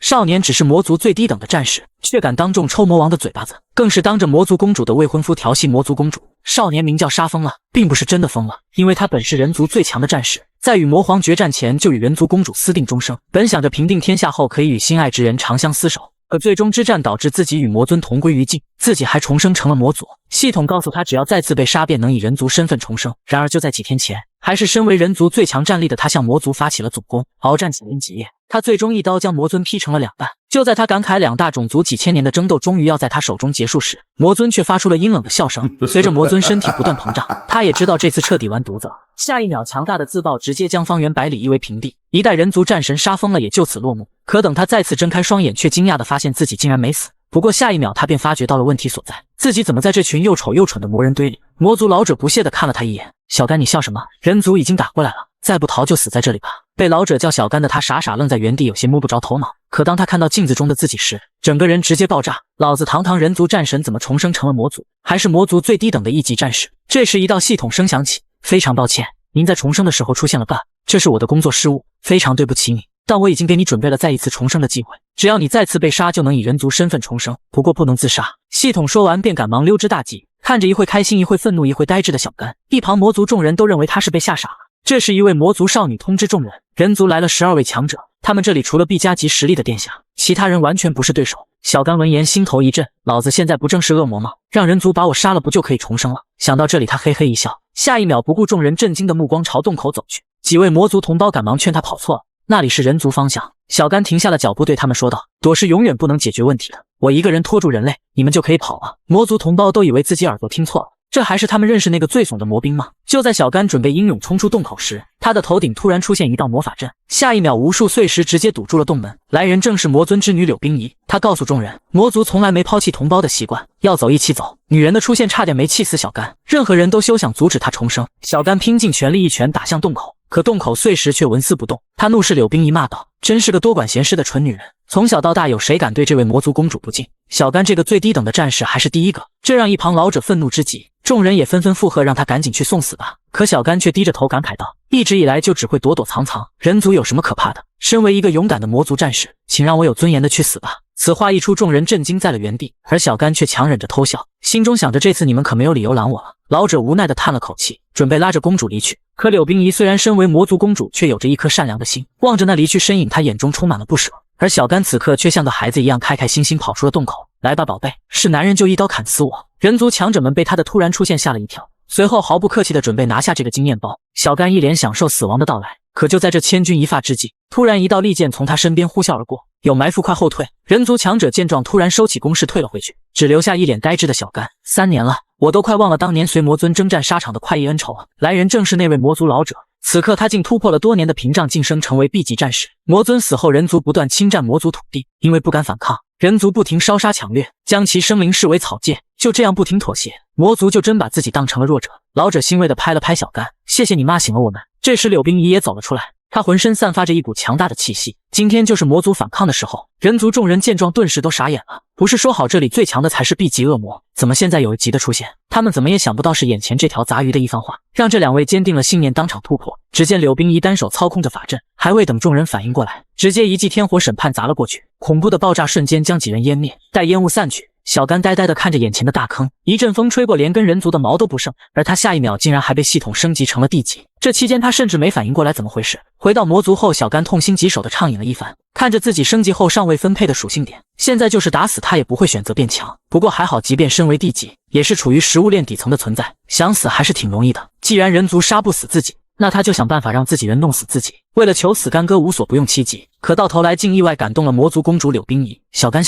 少年只是魔族最低等的战士，却敢当众抽魔王的嘴巴子，更是当着魔族公主的未婚夫调戏魔族公主。少年名叫杀疯了，并不是真的疯了，因为他本是人族最强的战士，在与魔皇决战前就与人族公主私定终生，本想着平定天下后可以与心爱之人长相厮守。可最终之战导致自己与魔尊同归于尽，自己还重生成了魔族。系统告诉他，只要再次被杀，便能以人族身份重生。然而就在几天前，还是身为人族最强战力的他向魔族发起了总攻，鏖战几年几夜，他最终一刀将魔尊劈成了两半。就在他感慨两大种族几千年的争斗终于要在他手中结束时，魔尊却发出了阴冷的笑声。随着魔尊身体不断膨胀，他也知道这次彻底完犊子了。下一秒，强大的自爆直接将方圆百里夷为平地，一代人族战神杀疯了也就此落幕。可等他再次睁开双眼，却惊讶地发现自己竟然没死。不过下一秒，他便发觉到了问题所在，自己怎么在这群又丑又蠢的魔人堆里？魔族老者不屑地看了他一眼：“小干，你笑什么？人族已经打过来了，再不逃就死在这里吧。”被老者叫小干的他傻傻愣在原地，有些摸不着头脑。可当他看到镜子中的自己时，整个人直接爆炸。老子堂堂人族战神怎么重生成了魔族？还是魔族最低等的一级战士？这时一道系统声响起：“非常抱歉，您在重生的时候出现了 bug， 这是我的工作失误，非常对不起你。但我已经给你准备了再一次重生的机会，只要你再次被杀，就能以人族身份重生，不过不能自杀。”系统说完便赶忙溜之大吉，看着一会开心一会愤怒一会呆滞的小干，一旁魔族众人都认为他是被吓傻了。这时一位魔族少女通知众人，人族来了12位强者，他们这里除了 B 加级实力的殿下，其他人完全不是对手。小干闻言心头一震，老子现在不正是恶魔吗？让人族把我杀了不就可以重生了？想到这里他嘿嘿一笑，下一秒不顾众人震惊的目光朝洞口走去。几位魔族同胞赶忙劝他跑错了，那里是人族方向。小干停下了脚步，对他们说道：“躲是永远不能解决问题的，我一个人拖住人类，你们就可以跑了。”魔族同胞都以为自己耳朵听错了，这还是他们认识那个最怂的魔兵吗？就在小干准备英勇冲出洞口时，他的头顶突然出现一道魔法阵，下一秒无数碎石直接堵住了洞门。来人正是魔尊之女柳冰怡，她告诉众人，魔族从来没抛弃同胞的习惯，要走一起走。女人的出现差点没气死小干，任何人都休想阻止她重生。小干拼尽全力一拳打向洞口，可洞口碎石却纹丝不动。他怒视柳冰怡骂道：“真是个多管闲事的蠢女人！从小到大有谁敢对这位魔族公主不敬？小干这个最低等的战士还是第一个。”这让一旁老者愤怒之极，众人也纷纷附和，让他赶紧去送死吧。可小干却低着头感慨道：“一直以来就只会躲躲藏藏，人族有什么可怕的？身为一个勇敢的魔族战士，请让我有尊严的去死吧。”此话一出，众人震惊在了原地，而小干却强忍着偷笑，心中想着这次你们可没有理由拦我了。老者无奈地叹了口气，准备拉着公主离去。可柳冰怡虽然身为魔族公主，却有着一颗善良的心，望着那离去身影，她眼中充满了不舍。而小干此刻却像个孩子一样开开心心跑出了洞口。来吧，宝贝，是男人就一刀砍死我！人族强者们被他的突然出现吓了一跳，随后毫不客气地准备拿下这个经验包。小干一脸享受死亡的到来，可就在这千钧一发之际，突然一道利剑从他身边呼啸而过，有埋伏，快后退！人族强者见状，突然收起攻势退了回去，只留下一脸呆滞的小干。3年了，我都快忘了当年随魔尊征战沙场的快意恩仇了。来人正是那位魔族老者，此刻他竟突破了多年的屏障，晋升成为 B 级战士。魔尊死后，人族不断侵占魔族土地，因为不敢反抗，人族不停烧杀抢掠，将其生灵视为草芥，就这样不停妥协，魔族就真把自己当成了弱者。老者欣慰地拍了拍小干：“谢谢你骂醒了我们。”这时柳冰怡也走了出来，她浑身散发着一股强大的气息，今天就是魔族反抗的时候。人族众人见状顿时都傻眼了，不是说好这里最强的才是 B 级恶魔，怎么现在有一级的出现？他们怎么也想不到是眼前这条杂鱼的一番话，让这两位坚定了信念当场突破。只见柳冰怡单手操控着法阵，还未等众人反应过来，直接一记天火审判砸了过去，恐怖的爆炸瞬间将几人湮灭。待烟雾散去，小干呆呆地看着眼前的大坑，一阵风吹过，连根人族的毛都不剩，而他下一秒竟然还被系统升级成了D级。这期间他甚至没反应过来怎么回事。回到魔族后，小干痛心疾首地畅饮了一番，看着自己升级后尚未分配的属性点，现在就是打死他也不会选择变强。不过还好，即便身为D级，也是处于食物链底层的存在，想死还是挺容易的。既然人族杀不死自己，那他就想办法让自己人弄死自己。为了求死，干哥无所不用其极，可到头来竟意外感动了魔族公主柳冰怡。小干，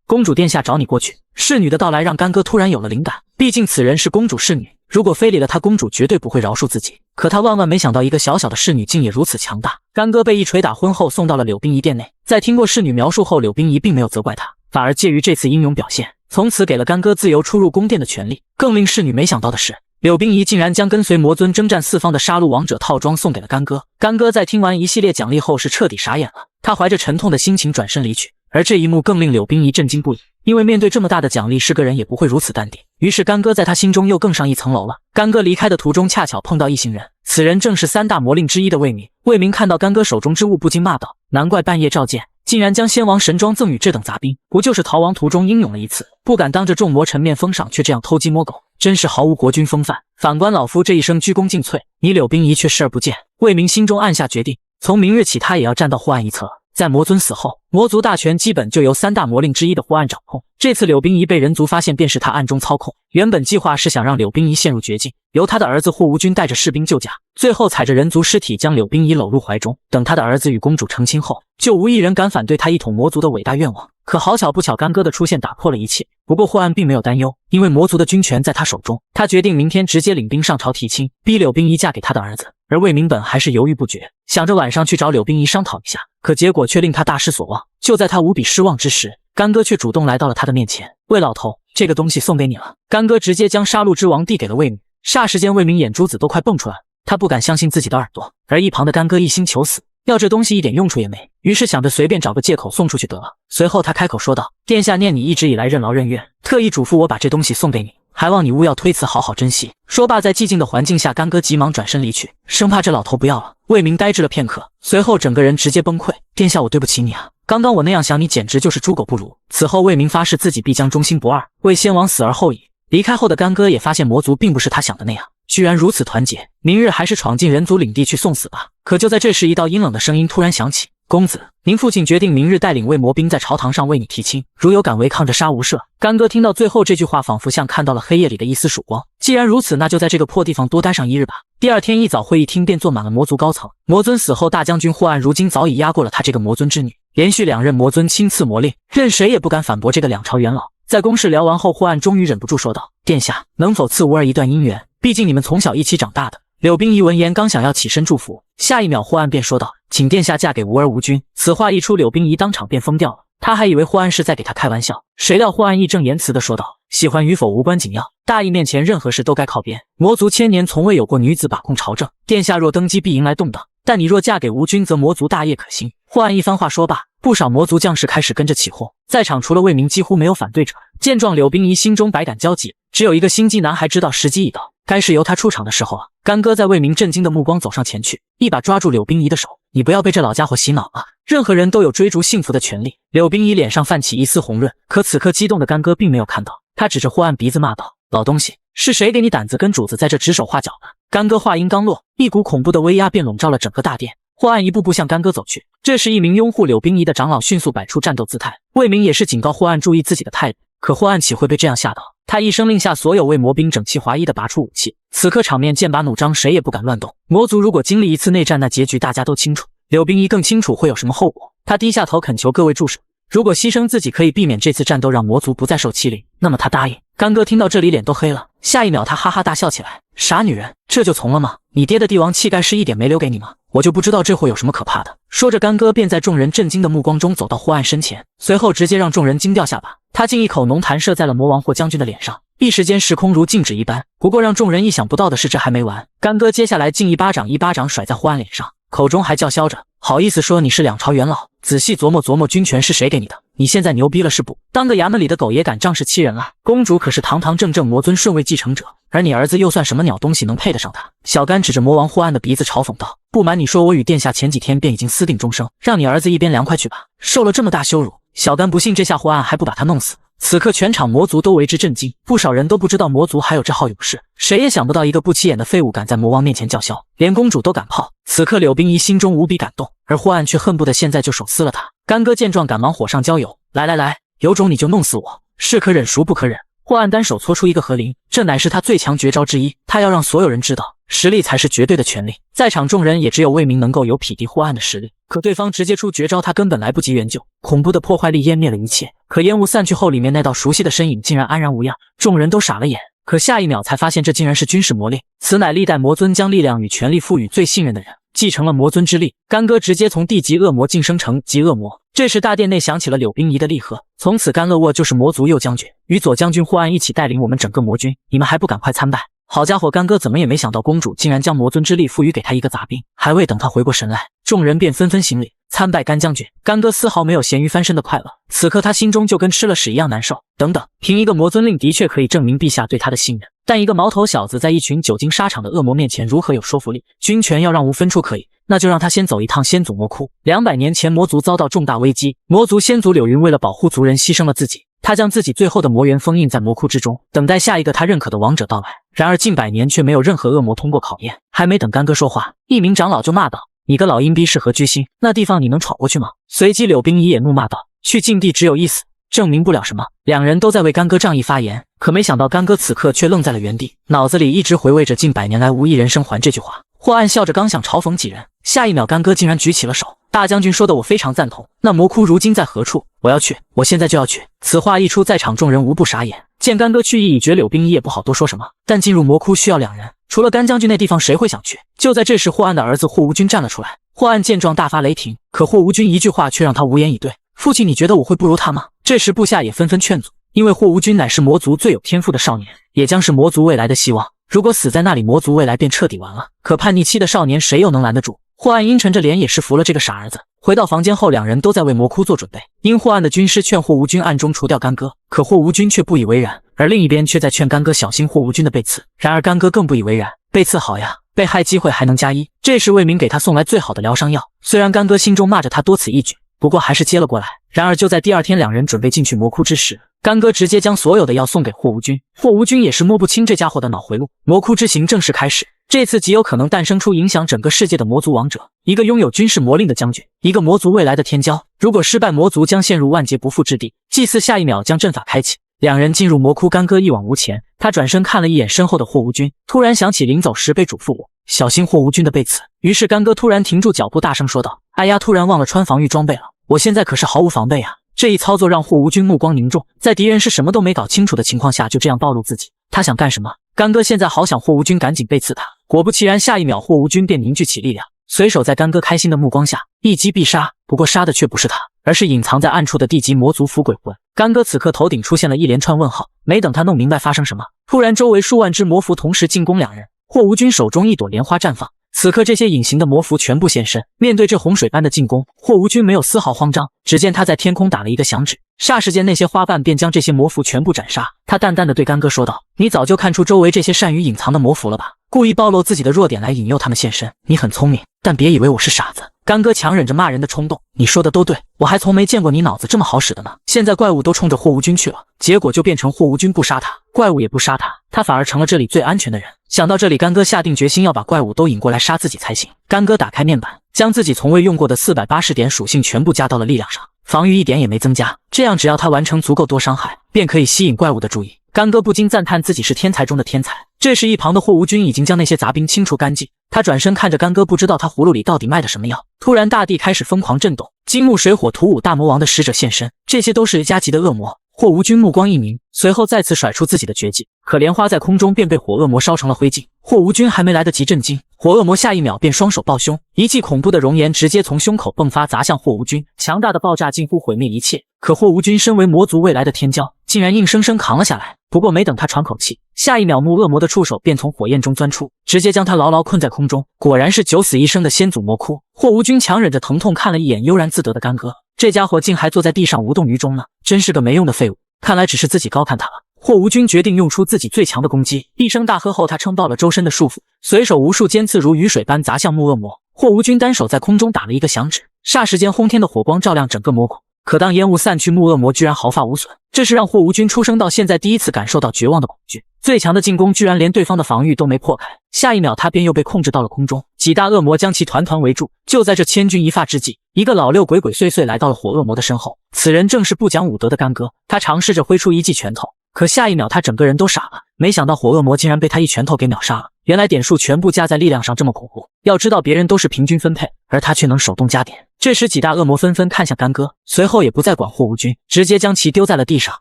公主殿下找你过去。侍女的到来让干哥突然有了灵感，毕竟此人是公主侍女，如果非礼了她，公主绝对不会饶恕自己。可他万万没想到，一个小小的侍女竟也如此强大。干哥被一锤打昏后送到了柳冰怡殿内，在听过侍女描述后，柳冰怡并没有责怪他，反而介于这次英勇表现，从此给了干哥自由出入宫殿的权利。更令侍女没想到的是，柳冰怡竟然将跟随魔尊征战四方的杀戮王者套装送给了干哥。干哥在听完一系列奖励后是彻底傻眼了，他怀着沉痛的心情转身离去。而这一幕更令柳冰怡震惊不已，因为面对这么大的奖励，是个人也不会如此淡定。于是干哥在他心中又更上一层楼了。干哥离开的途中恰巧碰到一行人，此人正是3大魔令之一的魏明。魏明看到干哥手中之物不禁骂道：“难怪半夜召见，竟然将先王神装赠予这等杂兵，不就是逃亡途中英勇了一次，不敢当着众魔臣面封赏，却这样偷鸡摸狗，真是毫无国君风范。反观老夫这一生鞠躬尽瘁，你柳冰仪却视而不见。魏明心中暗下决定，从明日起他也要站到护岸一侧。在魔尊死后，魔族大权基本就由三大魔令之一的护岸掌控。这次柳冰仪被人族发现，便是他暗中操控。原本计划是想让柳冰仪陷入绝境，由他的儿子霍无君带着士兵救驾，最后踩着人族尸体将柳冰仪搂入怀中。等他的儿子与公主成亲后，就无一人敢反对他一统魔族的伟大愿望。可好巧不巧，干哥的出现打破了一切。不过霍岸并没有担忧，因为魔族的军权在他手中。他决定明天直接领兵上朝提亲，逼柳冰仪嫁给他的儿子。而魏明本还是犹豫不决，想着晚上去找柳冰仪商讨一下，可结果却令他大失所望。就在他无比失望之时，干哥却主动来到了他的面前。魏老头，这个东西送给你了。干哥直接将杀戮之王递给了魏明。霎时间，魏明眼珠子都快蹦出来了，他不敢相信自己的耳朵。而一旁的干哥一心求死，要这东西一点用处也没，于是想着随便找个借口送出去得了。随后他开口说道：“殿下念你一直以来任劳任怨，特意嘱咐我把这东西送给你，还望你勿要推辞，好好珍惜。”说罢，在寂静的环境下，干哥急忙转身离去，生怕这老头不要了。魏明呆滞了片刻，随后整个人直接崩溃：“殿下，我对不起你啊！刚刚我那样想你，简直就是猪狗不如。”此后，魏明发誓自己必将忠心不二，为先王死而后已。离开后的干哥也发现魔族并不是他想的那样，居然如此团结。明日还是闯进人族领地去送死吧。可就在这时，一道阴冷的声音突然响起：“公子，您父亲决定明日带领魏魔兵在朝堂上为你提亲，如有敢违抗，着杀无赦。”干哥听到最后这句话，仿佛像看到了黑夜里的一丝曙光。既然如此，那就在这个破地方多待上一日吧。第二天一早，会议厅便坐满了魔族高层。魔尊死后，大将军霍岸如今早已压过了他这个魔尊之女，连续2任魔尊亲赐魔令，任谁也不敢反驳这个两朝元老。在公事聊完后，霍岸终于忍不住说道：“殿下，能否赐吾儿一段姻缘？毕竟你们从小一起长大的。”柳冰仪闻言，刚想要起身祝福，下一秒霍岸便说道：“请殿下嫁给吾儿吴君。”此话一出，柳冰仪当场便疯掉了。他还以为霍岸是在给他开玩笑，谁料霍岸义正言辞地说道：“喜欢与否无关紧要，大义面前任何事都该靠边。魔族千年从未有过女子把控朝政，殿下若登基必迎来动荡，但你若嫁给吴君，则魔族大业可兴。”霍岸一番话说罢，不少魔族将士开始跟着起哄，在场除了魏明几乎没有反对者。见状，柳冰仪心中百感交集，只有一个心机男孩知道时机已到，该是由他出场的时候了。干哥在魏明震惊的目光走上前去，一把抓住柳冰仪的手：“你不要被这老家伙洗脑啊！任何人都有追逐幸福的权利。”柳冰仪脸上泛起一丝红润，可此刻激动的干哥并没有看到，他指着霍岸鼻子骂道：“老东西，是谁给你胆子跟主子在这指手画脚的？”干哥话音刚落，一股恐怖的威压便笼罩了整个大殿。霍岸一步步向干哥走去，这时一名拥护柳冰仪的长老迅速摆出战斗姿态，魏明也是警告霍岸注意自己的态度。可霍岸岂会被这样吓到？他一声令下，所有魏魔兵整齐划一地拔出武器。此刻场面剑拔弩张，谁也不敢乱动。魔族如果经历一次内战，那结局大家都清楚，柳冰仪更清楚会有什么后果。他低下头恳求各位助手，如果牺牲自己可以避免这次战斗，让魔族不再受欺凌，那么他答应。干哥听到这里脸都黑了，下一秒他哈哈大笑起来：“傻女人，这就从了吗？你爹的帝王气概是一点没留给你吗？我就不知道这会有什么可怕的。”说着，干哥便在众人震惊的目光中走到霍岸身前，随后直接让众人惊掉下巴。他竟一口浓痰射在了魔王霍将军的脸上，一时间时空如静止一般。不过让众人意想不到的是，这还没完，干哥接下来竟一巴掌甩在霍岸脸上，口中还叫嚣着：“好意思说你是两朝元老？仔细琢磨琢磨，军权是谁给你的？你现在牛逼了是不？当个衙门里的狗也敢仗势欺人啊！公主可是堂堂正正魔尊顺位继承者，而你儿子又算什么鸟东西，能配得上他？”小干指着魔王霍岸的鼻子嘲讽道：“不瞒你说，我与殿下前几天便已经私定终生，让你儿子一边凉快去吧。”受了这么大羞辱，小干不信这下霍岸还不把他弄死。此刻全场魔族都为之震惊，不少人都不知道魔族还有这号勇士，谁也想不到一个不起眼的废物敢在魔王面前叫嚣，连公主都敢泡。此刻柳冰仪心中无比感动，而霍岸却恨不得现在就手撕了他。干哥见状赶忙火上浇油：“来，有种你就弄死我，是可忍孰不可忍。”霍岸单手搓出一个和灵，这乃是他最强绝招之一，他要让所有人知道，实力才是绝对的权力。在场众人也只有魏明能够有匹敌霍岸的实力，可对方直接出绝招，他根本来不及援救，恐怖的破坏力湮灭了一切。可烟雾散去后，里面那道熟悉的身影竟然安然无恙，众人都傻了眼。可下一秒才发现，这竟然是军事魔令，此乃历代魔尊将力量与权力赋予最信任的人，继承了魔尊之力。干哥直接从地级恶魔晋升成极恶魔。这时大殿内响起了柳冰仪的厉喝：“从此甘乐沃就是魔族右将军，与左将军霍岸一起带领我们整个魔军，你们还不赶快参拜！”好家伙，干哥怎么也没想到公主竟然将魔尊之力赋予给他一个杂兵，还未等他回过神来，众人便纷纷行礼参拜干将军。干哥丝毫没有咸鱼翻身的快乐，此刻他心中就跟吃了屎一样难受。等等，凭一个魔尊令的确可以证明陛下对他的信任，但一个毛头小子在一群久经沙场的恶魔面前如何有说服力？军权要让无分处可以，那就让他先走一趟先祖魔窟。200年前魔族遭到重大危机，魔族先祖柳云为了保护族人牺牲了自己，他将自己最后的魔元封印在魔窟之中，等待下一个他认可的王者到来。然而近100年却没有任何恶魔通过考验。还没等干哥说话，一名长老就骂道：“你个老阴逼是何居心？那地方你能闯过去吗？”随即柳冰怡也怒骂道：“去禁地只有一死，证明不了什么。”两人都在为干哥仗义发言，可没想到干哥此刻却愣在了原地，脑子里一直回味着近100年来无一人生还这句话。霍暗笑着刚想嘲讽几人，下一秒干哥竟然举起了手：“大将军说的我非常赞同，那魔窟如今在何处？我要去，我现在就要去。”此话一出，在场众人无不傻眼。见干哥去意已决，柳冰怡也不好多说什么，但进入魔窟需要2人，除了干将军那地方谁会想去？就在这时，霍暗的儿子霍无君站了出来。霍暗见状大发雷霆，可霍无君一句话却让他无言以对：“父亲，你觉得我会不如他吗？”这时部下也纷纷劝阻，因为霍无君乃是魔族最有天赋的少年，也将是魔族未来的希望。如果死在那里，魔族未来便彻底完了。可叛逆期的少年谁又能拦得住？霍暗阴沉着脸也是服了这个傻儿子。回到房间后，两人都在为魔窟做准备。因霍暗的军师劝霍无君暗中除掉干哥，可霍无君却不以为然，而另一边却在劝干哥小心霍无君的被刺。然而干哥更不以为然，被刺好呀，被害机会还能加1。这时魏明给他送来最好的疗伤药，虽然干哥心中骂着他多此一举，不过还是接了过来。然而就在第2天，两人准备进去魔窟之时，干哥直接将所有的药送给霍无君。霍无君也是摸不清这家伙的脑回路。魔窟之行正式开始，这次极有可能诞生出影响整个世界的魔族王者，一个拥有军事魔令的将军，一个魔族未来的天骄。如果失败，魔族将陷入万劫不复之地。祭祀下一秒将阵法开启，两人进入魔窟，干哥一往无前。他转身看了一眼身后的霍无君，突然想起临走时被嘱咐我小心霍无君的被刺。于是干哥突然停住脚步，大声说道：“哎呀，突然忘了穿防御装备了，我现在可是毫无防备啊！”这一操作让霍无君目光凝重，在敌人是什么都没搞清楚的情况下就这样暴露自己，他想干什么？干哥现在好想霍无君赶紧被刺他。果不其然，下一秒霍无君便凝聚起力量，随手在干哥开心的目光下一击必杀。不过杀的却不是他，而是隐藏在暗处的地级魔族伏鬼魂。干哥此刻头顶出现了一连串问号，没等他弄明白发生什么，突然周围数万只魔符同时进攻两人。霍无君手中一朵莲花绽放，此刻这些隐形的魔符全部现身。面对这洪水般的进攻，霍无君没有丝毫慌张，只见他在天空打了一个响指，霎时间那些花瓣便将这些魔符全部斩杀。他淡淡的对干哥说道：“你早就看出周围这些善于隐藏的魔符了吧？故意暴露自己的弱点来引诱他们现身，你很聪明，但别以为我是傻子。”干哥强忍着骂人的冲动：“你说的都对，我还从没见过你脑子这么好使的呢。现在怪物都冲着霍无君去了，结果就变成霍无君不杀他，怪物也不杀他，他反而成了这里最安全的人。”想到这里，干哥下定决心要把怪物都引过来杀自己才行。干哥打开面板，将自己从未用过的480点属性全部加到了力量上，防御一点也没增加，这样只要他完成足够多伤害，便可以吸引怪物的注意。干哥不禁赞叹自己是天才中的天才。这时一旁的霍无君已经将那些杂兵清除干净，他转身看着干哥，不知道他葫芦里到底卖的什么药。突然大地开始疯狂震动，金木水火土5大魔王的使者现身，这些都是1+级的恶魔。霍无君目光一凝，随后再次甩出自己的绝技，可莲花在空中便被火恶魔烧成了灰烬。霍无君还没来得及震惊，火恶魔下一秒便双手抱胸，一记恐怖的熔岩直接从胸口迸发砸向霍无君，强大的爆炸近乎毁灭一切。可霍无君身为魔族未来的天骄，竟然硬生生扛了下来。不过没等他喘口气，下一秒木恶魔的触手便从火焰中钻出，直接将他牢牢困在空中。果然是九死一生的先祖魔窟。霍无君强忍着疼痛看了一眼悠然自得的干哥，这家伙竟还坐在地上无动于衷呢，真是个没用的废物。看来只是自己高看他了。霍无君决定用出自己最强的攻击，一声大喝后，他撑爆了周身的束缚，随手无数尖刺如雨水般砸向木恶魔。霍无君单手在空中打了一个响指，霎时间轰天的火光照亮整个魔窟。可当烟雾散去，木恶魔居然毫发无损，这是让霍无君出生到现在第一次感受到绝望的恐惧。最强的进攻居然连对方的防御都没破开，下一秒他便又被控制到了空中，几大恶魔将其团团围住。就在这千钧一发之际，一个老六鬼鬼祟祟来到了火恶魔的身后，此人正是不讲武德的干哥。他尝试着挥出一记拳头，可下一秒他整个人都傻了，没想到火恶魔竟然被他一拳头给秒杀了。原来点数全部加在力量上这么恐怖，要知道别人都是平均分配，而他却能手动加点。这时几大恶魔纷纷看向干哥，随后也不再管霍无君，直接将其丢在了地上。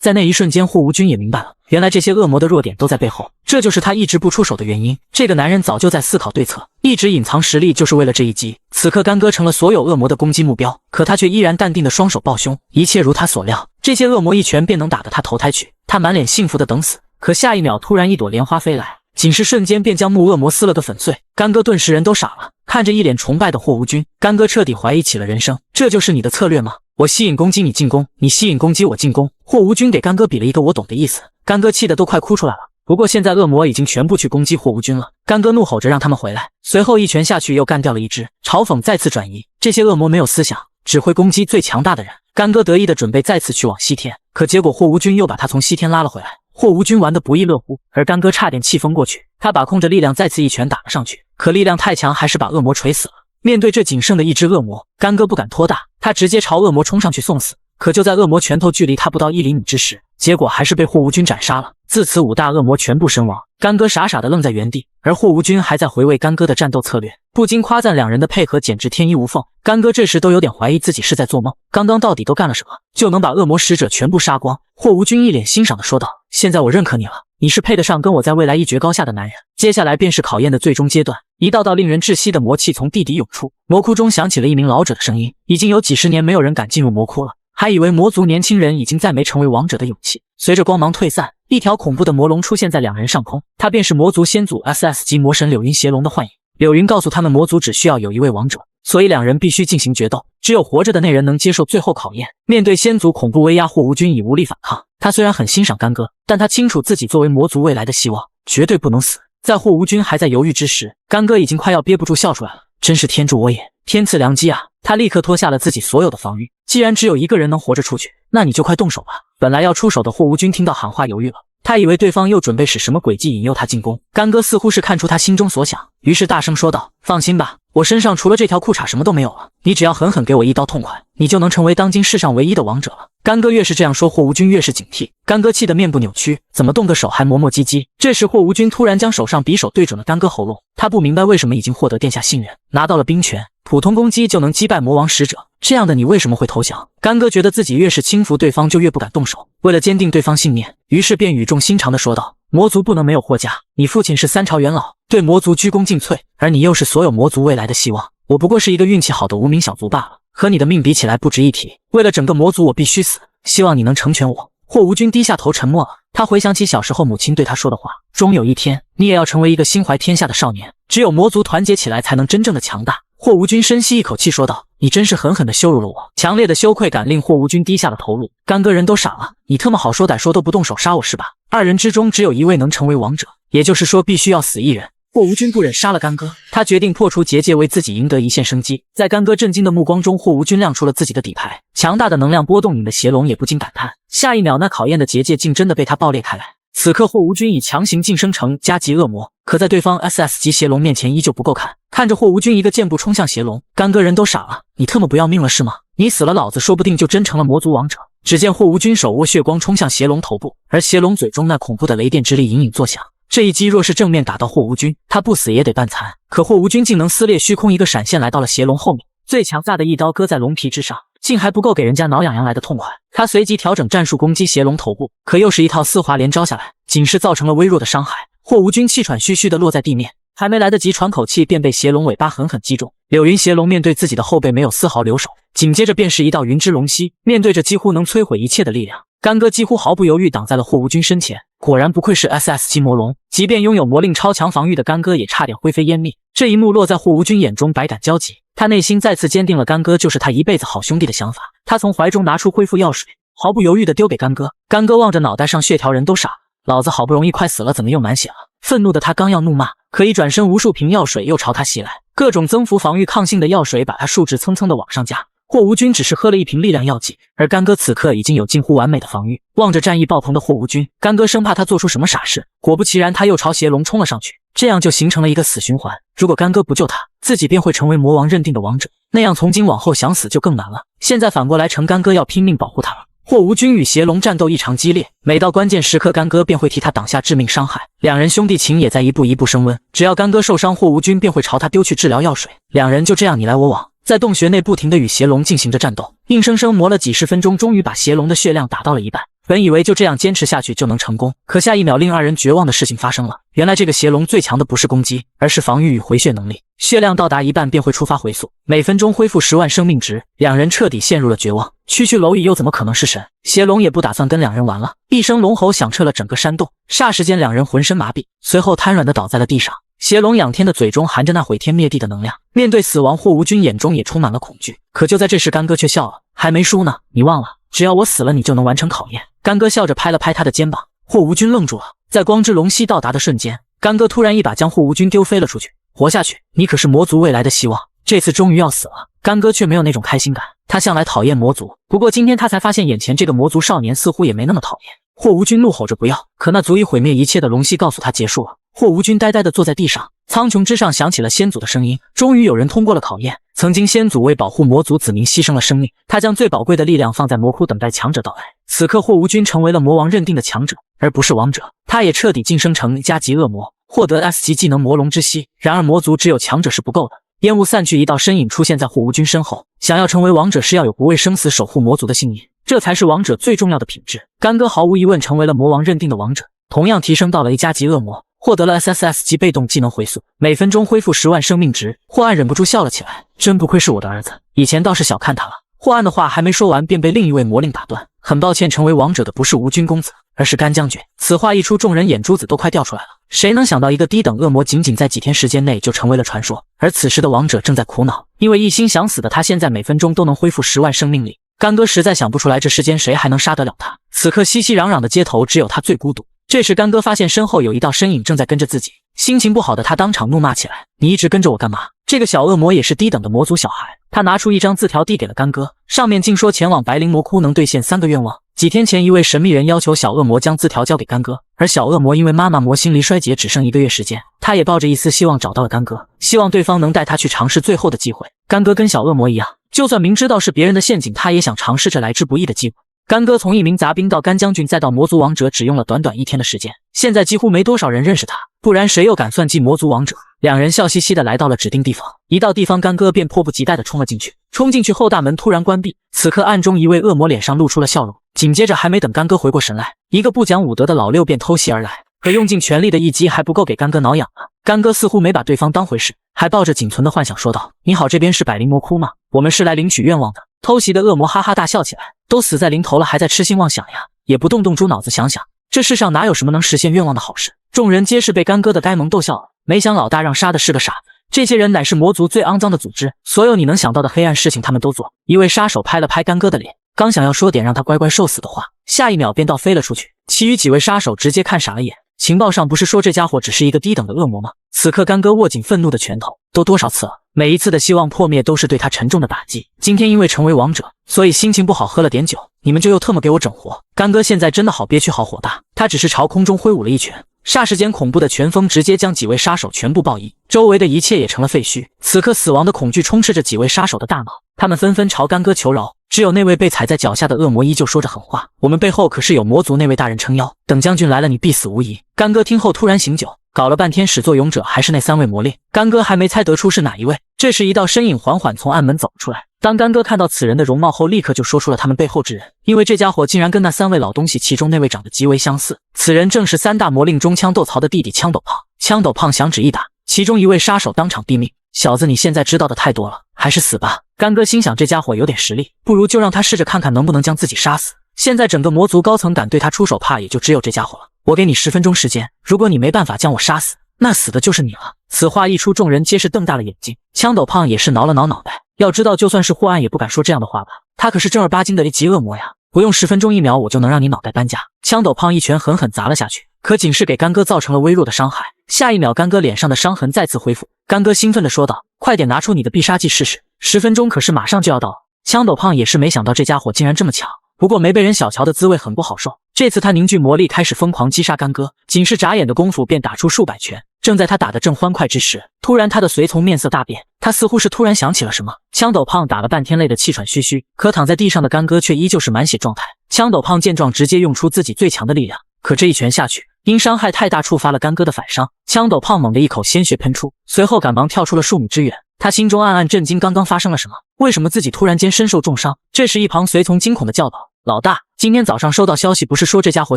在那一瞬间，霍无君也明白了，原来这些恶魔的弱点都在背后，这就是他一直不出手的原因。这个男人早就在思考对策，一直隐藏实力就是为了这一击。此刻干哥成了所有恶魔的攻击目标，可他却依然淡定的双手抱胸，一切如他所料，这些恶魔一拳便能打得他投胎去。他满脸幸福的等死，可下一秒突然一朵莲花飞来，仅是瞬间便将木恶魔撕了个粉碎。干哥顿时人都傻了，看着一脸崇拜的霍无君，干哥彻底怀疑起了人生。这就是你的策略吗？我吸引攻击，你进攻；你吸引攻击，我进攻。霍无君给干哥比了一个我懂的意思，干哥气得都快哭出来了。不过现在恶魔已经全部去攻击霍无君了，干哥怒吼着让他们回来，随后一拳下去又干掉了一只。嘲讽再次转移，这些恶魔没有思想，只会攻击最强大的人。干哥得意的准备再次去往西天，可结果霍无君又把他从西天拉了回来。霍无君玩得不亦乐乎，而干哥差点气疯过去，他把控着力量再次一拳打了上去，可力量太强，还是把恶魔锤死了。面对这仅剩的一只恶魔，干哥不敢拖大，他直接朝恶魔冲上去送死。可就在恶魔拳头距离他不到1厘米之时，结果还是被霍无君斩杀了。自此5大恶魔全部身亡，干哥傻傻的愣在原地，而霍无君还在回味干哥的战斗策略，不禁夸赞两人的配合简直天衣无缝。干哥这时都有点怀疑自己是在做梦，刚刚到底都干了什么，就能把恶魔使者全部杀光。霍无君一脸欣赏的说道：“现在我认可你了，你是配得上跟我在未来一决高下的男人。”接下来便是考验的最终阶段，一道道令人窒息的魔气从地底涌出，魔窟中响起了一名老者的声音：“已经有几十年没有人敢进入魔窟了。”还以为魔族年轻人已经再没成为王者的勇气。随着光芒退散，一条恐怖的魔龙出现在两人上空，它便是魔族先祖 SS 级魔神柳云邪龙的幻影。柳云告诉他们，魔族只需要有一位王者，所以两人必须进行决斗，只有活着的那人能接受最后考验。面对先祖恐怖威压，霍无君已无力反抗。他虽然很欣赏干哥，但他清楚自己作为魔族未来的希望，绝对不能死。在霍无君还在犹豫之时，干哥已经快要憋不住笑出来了。真是天助我也，天赐良机啊！他立刻脱下了自己所有的防御。既然只有一个人能活着出去，那你就快动手吧。本来要出手的霍无君听到喊话犹豫了，他以为对方又准备使什么诡计引诱他进攻。干哥似乎是看出他心中所想，于是大声说道：“放心吧，我身上除了这条裤衩什么都没有了，你只要狠狠给我一刀痛快，你就能成为当今世上唯一的王者了。”干哥越是这样说，霍无君越是警惕。干哥气得面部扭曲，怎么动个手还磨磨唧唧。这时霍无君突然将手上匕首对准了干哥喉咙，他不明白为什么已经获得殿下信任，拿到了冰拳，普通攻击就能击败魔王使者，这样的你为什么会投降？干哥觉得自己越是轻浮对方就越不敢动手，为了坚定对方信念，于是便语重心长地说道：“魔族不能没有霍家，你父亲是3朝元老，对魔族鞠躬尽瘁，而你又是所有魔族未来的希望，我不过是一个运气好的无名小卒罢了，和你的命比起来不值一提。为了整个魔族我必须死，希望你能成全我。”霍无君低下头沉默了，他回想起小时候母亲对他说的话，终有一天你也要成为一个心怀天下的少年，只有魔族团结起来才能真正的强大。霍无君深吸一口气说道：“你真是狠狠地羞辱了我。”强烈的羞愧感令霍无君低下了头颅。干哥人都傻了，你特么好说歹说都不动手杀我是吧？二人之中只有一位能成为王者，也就是说必须要死一人。霍无君不忍杀了干哥，他决定破除结界，为自己赢得一线生机。在干哥震惊的目光中，霍无君亮出了自己的底牌，强大的能量波动引得邪龙也不禁感叹。下一秒，那考验的结界竟真的被他爆裂开来。此刻霍无君已强行晋升成加级恶魔，可在对方 SS 级邪龙面前依旧不够看。看着霍无君一个箭步冲向邪龙，干哥人都傻了，你特么不要命了是吗？你死了老子说不定就真成了魔族王者。只见霍无君手握血光冲向邪龙头部，而邪龙嘴中那恐怖的雷电之力隐隐作响。这一击若是正面打到霍无君，他不死也得半残。可霍无君竟能撕裂虚空，一个闪现来到了邪龙后面，最强大的一刀割在龙皮之上，竟还不够给人家挠痒痒来的痛快。他随即调整战术攻击邪龙头部，可又是一套丝滑连招下来，仅是造成了微弱的伤害。霍无君气喘吁吁地落在地面，还没来得及喘口气，便被邪龙尾巴狠狠击中。柳云邪龙面对自己的后背没有丝毫留手，紧接着便是一道云之龙息，面对着几乎能摧毁一切的力量，干哥几乎毫不犹豫挡在了霍无君身前。果然不愧是 SS 级魔龙，即便拥有魔令超强防御的干哥也差点灰飞烟灭。这一幕落在霍无君眼中，百感交集，他内心再次坚定了干哥就是他一辈子好兄弟的想法。他从怀中拿出恢复药水，毫不犹豫地丢给干哥。干哥望着脑袋上血条，人都傻了，老子好不容易快死了，怎么又满血了？愤怒的他刚要怒骂，可一转身，无数瓶药水又朝他袭来，各种增幅防御抗性的药水把他数值蹭蹭的往上加。霍无君只是喝了一瓶力量药剂，而干哥此刻已经有近乎完美的防御。望着战意爆棚的霍无君，干哥生怕他做出什么傻事，果不其然，他又朝邪龙冲了上去，这样就形成了一个死循环。如果干哥不救他，自己便会成为魔王认定的王者，那样从今往后想死就更难了。现在反过来成干哥要拼命保护他了。霍无君与邪龙战斗异常激烈，每到关键时刻，干哥便会替他挡下致命伤害。两人兄弟情也在一步一步升温，只要干哥受伤，霍无君便会朝他丢去治疗药水，两人就这样你来我往，在洞穴内不停地与邪龙进行着战斗，硬生生磨了几十分钟，终于把邪龙的血量打到了一半。本以为就这样坚持下去就能成功，可下一秒令二人绝望的事情发生了。原来这个邪龙最强的不是攻击，而是防御与回血能力，血量到达一半便会触发回速，每分钟恢复10万生命值。两人彻底陷入了绝望，区区蝼蚁又怎么可能是神？邪龙也不打算跟两人玩了，一声龙吼响彻了整个山洞，霎时间两人浑身麻痹，随后瘫软地倒在了地上。邪龙仰天的嘴中含着那毁天灭地的能量，面对死亡，霍无君眼中也充满了恐惧。可就在这时，干哥却笑了：“还没输呢，你忘了，只要我死了，你就能完成考验。”干哥笑着拍了拍他的肩膀。霍无君愣住了，在光之龙息到达的瞬间，干哥突然一把将霍无君丢飞了出去。活下去，你可是魔族未来的希望，这次终于要死了。干哥却没有那种开心感，他向来讨厌魔族，不过今天他才发现眼前这个魔族少年似乎也没那么讨厌。霍无君怒吼着不要，可那足以毁灭一切的龙息告诉他结束了。霍无君呆呆地坐在地上，苍穹之上响起了先祖的声音，终于有人通过了考验。曾经先祖为保护魔族子民牺牲了生命，他将最宝贵的力量放在魔窟，等待强者到来。此刻霍无君成为了魔王认定的强者，而不是王者，他也彻底晋升成加级恶魔，获得 S 级技能魔龙之息。然而魔族只有强者是不够的。烟雾散去，一道身影出现在霍无君身后。想要成为王者，是要有不畏生死守护魔族的信念，这才是王者最重要的品质。干哥毫无疑问成为了魔王认定的王者，同样提升到了1加级恶魔，获得了 SSS 级被动技能回溯，每分钟恢复10万生命值。霍暗忍不住笑了起来，真不愧是我的儿子，以前倒是小看他了。霍暗的话还没说完，便被另一位魔令打断。很抱歉，成为王者的不是无君公子，而是干将军。此话一出，众人眼珠子都快掉出来了。谁能想到一个低等恶魔仅仅在几天时间内就成为了传说？而此时的王者正在苦恼，因为一心想死的他现在每分钟都能恢复10万生命力。干哥实在想不出来这世间谁还能杀得了他。此刻熙熙攘攘的街头，只有他最孤独。这时干哥发现身后有一道身影正在跟着自己，心情不好的他当场怒骂起来：你一直跟着我干嘛？这个小恶魔也是低等的魔族小孩。他拿出一张字条递给了干哥，上面竟说前往白灵魔窟能兑现3个愿望。几天前一位神秘人要求小恶魔将字条交给干哥，而小恶魔因为妈妈魔心离衰竭只剩1个月时间，他也抱着一丝希望找到了干哥，希望对方能带他去尝试最后的机会。干哥跟小恶魔一样，就算明知道是别人的陷阱，他也想尝试这来之不易的机会。干哥从一名杂兵到干将军再到魔族王者，只用了短短1天的时间，现在几乎没多少人认识他，不然谁又敢算计魔族王者？两人笑嘻嘻的来到了指定地方，一到地方干哥便迫不及待的冲了进去。冲进去后大门突然关闭，此刻暗中一位恶魔脸上露出了笑容，紧接着还没等干哥回过神来，一个不讲武德的老六便偷袭而来，可用尽全力的一击还不够给干哥挠痒了。干哥似乎没把对方当回事，还抱着仅存的幻想说道：你好，这边是百灵魔窟吗？我们是来领取愿望的。偷袭的恶魔哈哈大笑起来，都死在临头了还在痴心妄想呀，也不动猪脑子想想，这世上哪有什么能实现愿望的好事？众人皆是被干哥的呆萌逗笑了，没想老大让杀的是个傻子，这些人乃是魔族最肮脏的组织，所有你能想到的黑暗事情他们都做。一位杀手拍了拍干哥的脸，刚想要说点让他乖乖受死的话，下一秒便倒飞了出去。其余几位杀手直接看傻了眼，情报上不是说这家伙只是一个低等的恶魔吗？此刻干哥握紧愤怒的拳头，都多少次了，每一次的希望破灭都是对他沉重的打击。今天因为成为王者，所以心情不好，喝了点酒，你们就又特么给我整活。干哥现在真的好憋屈好火大，他只是朝空中挥舞了一拳，霎时间恐怖的拳风直接将几位杀手全部爆衣，周围的一切也成了废墟。此刻死亡的恐惧充斥着几位杀手的大脑，他们纷纷朝干哥求饶，只有那位被踩在脚下的恶魔依旧说着狠话：我们背后可是有魔族那位大人撑腰，等将军来了你必死无疑。干哥听后突然醒酒，搞了半天始作俑者还是那3位魔令，干哥还没猜得出是哪一位。这时一道身影缓缓从暗门走出来，当干哥看到此人的容貌后，立刻就说出了他们背后之人，因为这家伙竟然跟那3位老东西其中那位长得极为相似。此人正是3大魔令中枪斗曹的弟弟枪斗胖。枪斗胖响指一打，其中一位杀手当场毙命。小子，你现在知道的太多了，还是死吧。干哥心想这家伙有点实力，不如就让他试着看看能不能将自己杀死。现在整个魔族高层敢对他出手，怕也就只有这家伙了。我给你10分钟时间，如果你没办法将我杀死，那死的就是你了。此话一出，众人皆是瞪大了眼睛。枪斗胖也是挠了挠脑袋，要知道就算是霍暗也不敢说这样的话吧，他可是正儿八经的1级恶魔呀，不用10分钟1秒我就能让你脑袋搬家。枪斗胖一拳狠狠砸了下去，可仅是给干哥造成了微弱的伤害。下一秒干哥脸上的伤痕再次恢复，干哥兴奋地说道：快点拿出你的必杀技试试，10分钟可是马上就要到了。枪斗胖也是没想到这家伙竟然这么强，不过没被人小瞧的滋味很不好受。这次他凝聚魔力开始疯狂击杀干哥，仅是眨眼的功夫便打出数百拳。正在他打得正欢快之时，突然他的随从面色大变，他似乎是突然想起了什么。枪斗胖打了半天累得气喘吁吁，可躺在地上的干哥却依旧是满血状态。枪斗胖见状直接用出自己最强的力量，可这一拳下去，因伤害太大触发了干哥的反伤，枪斗胖猛地一口鲜血喷出，随后赶忙跳出了数米之远。他心中暗暗震惊，刚刚发生了什么？为什么自己突然间身受重伤？这时一旁随从惊恐地叫道：老大，今天早上收到消息，不是说这家伙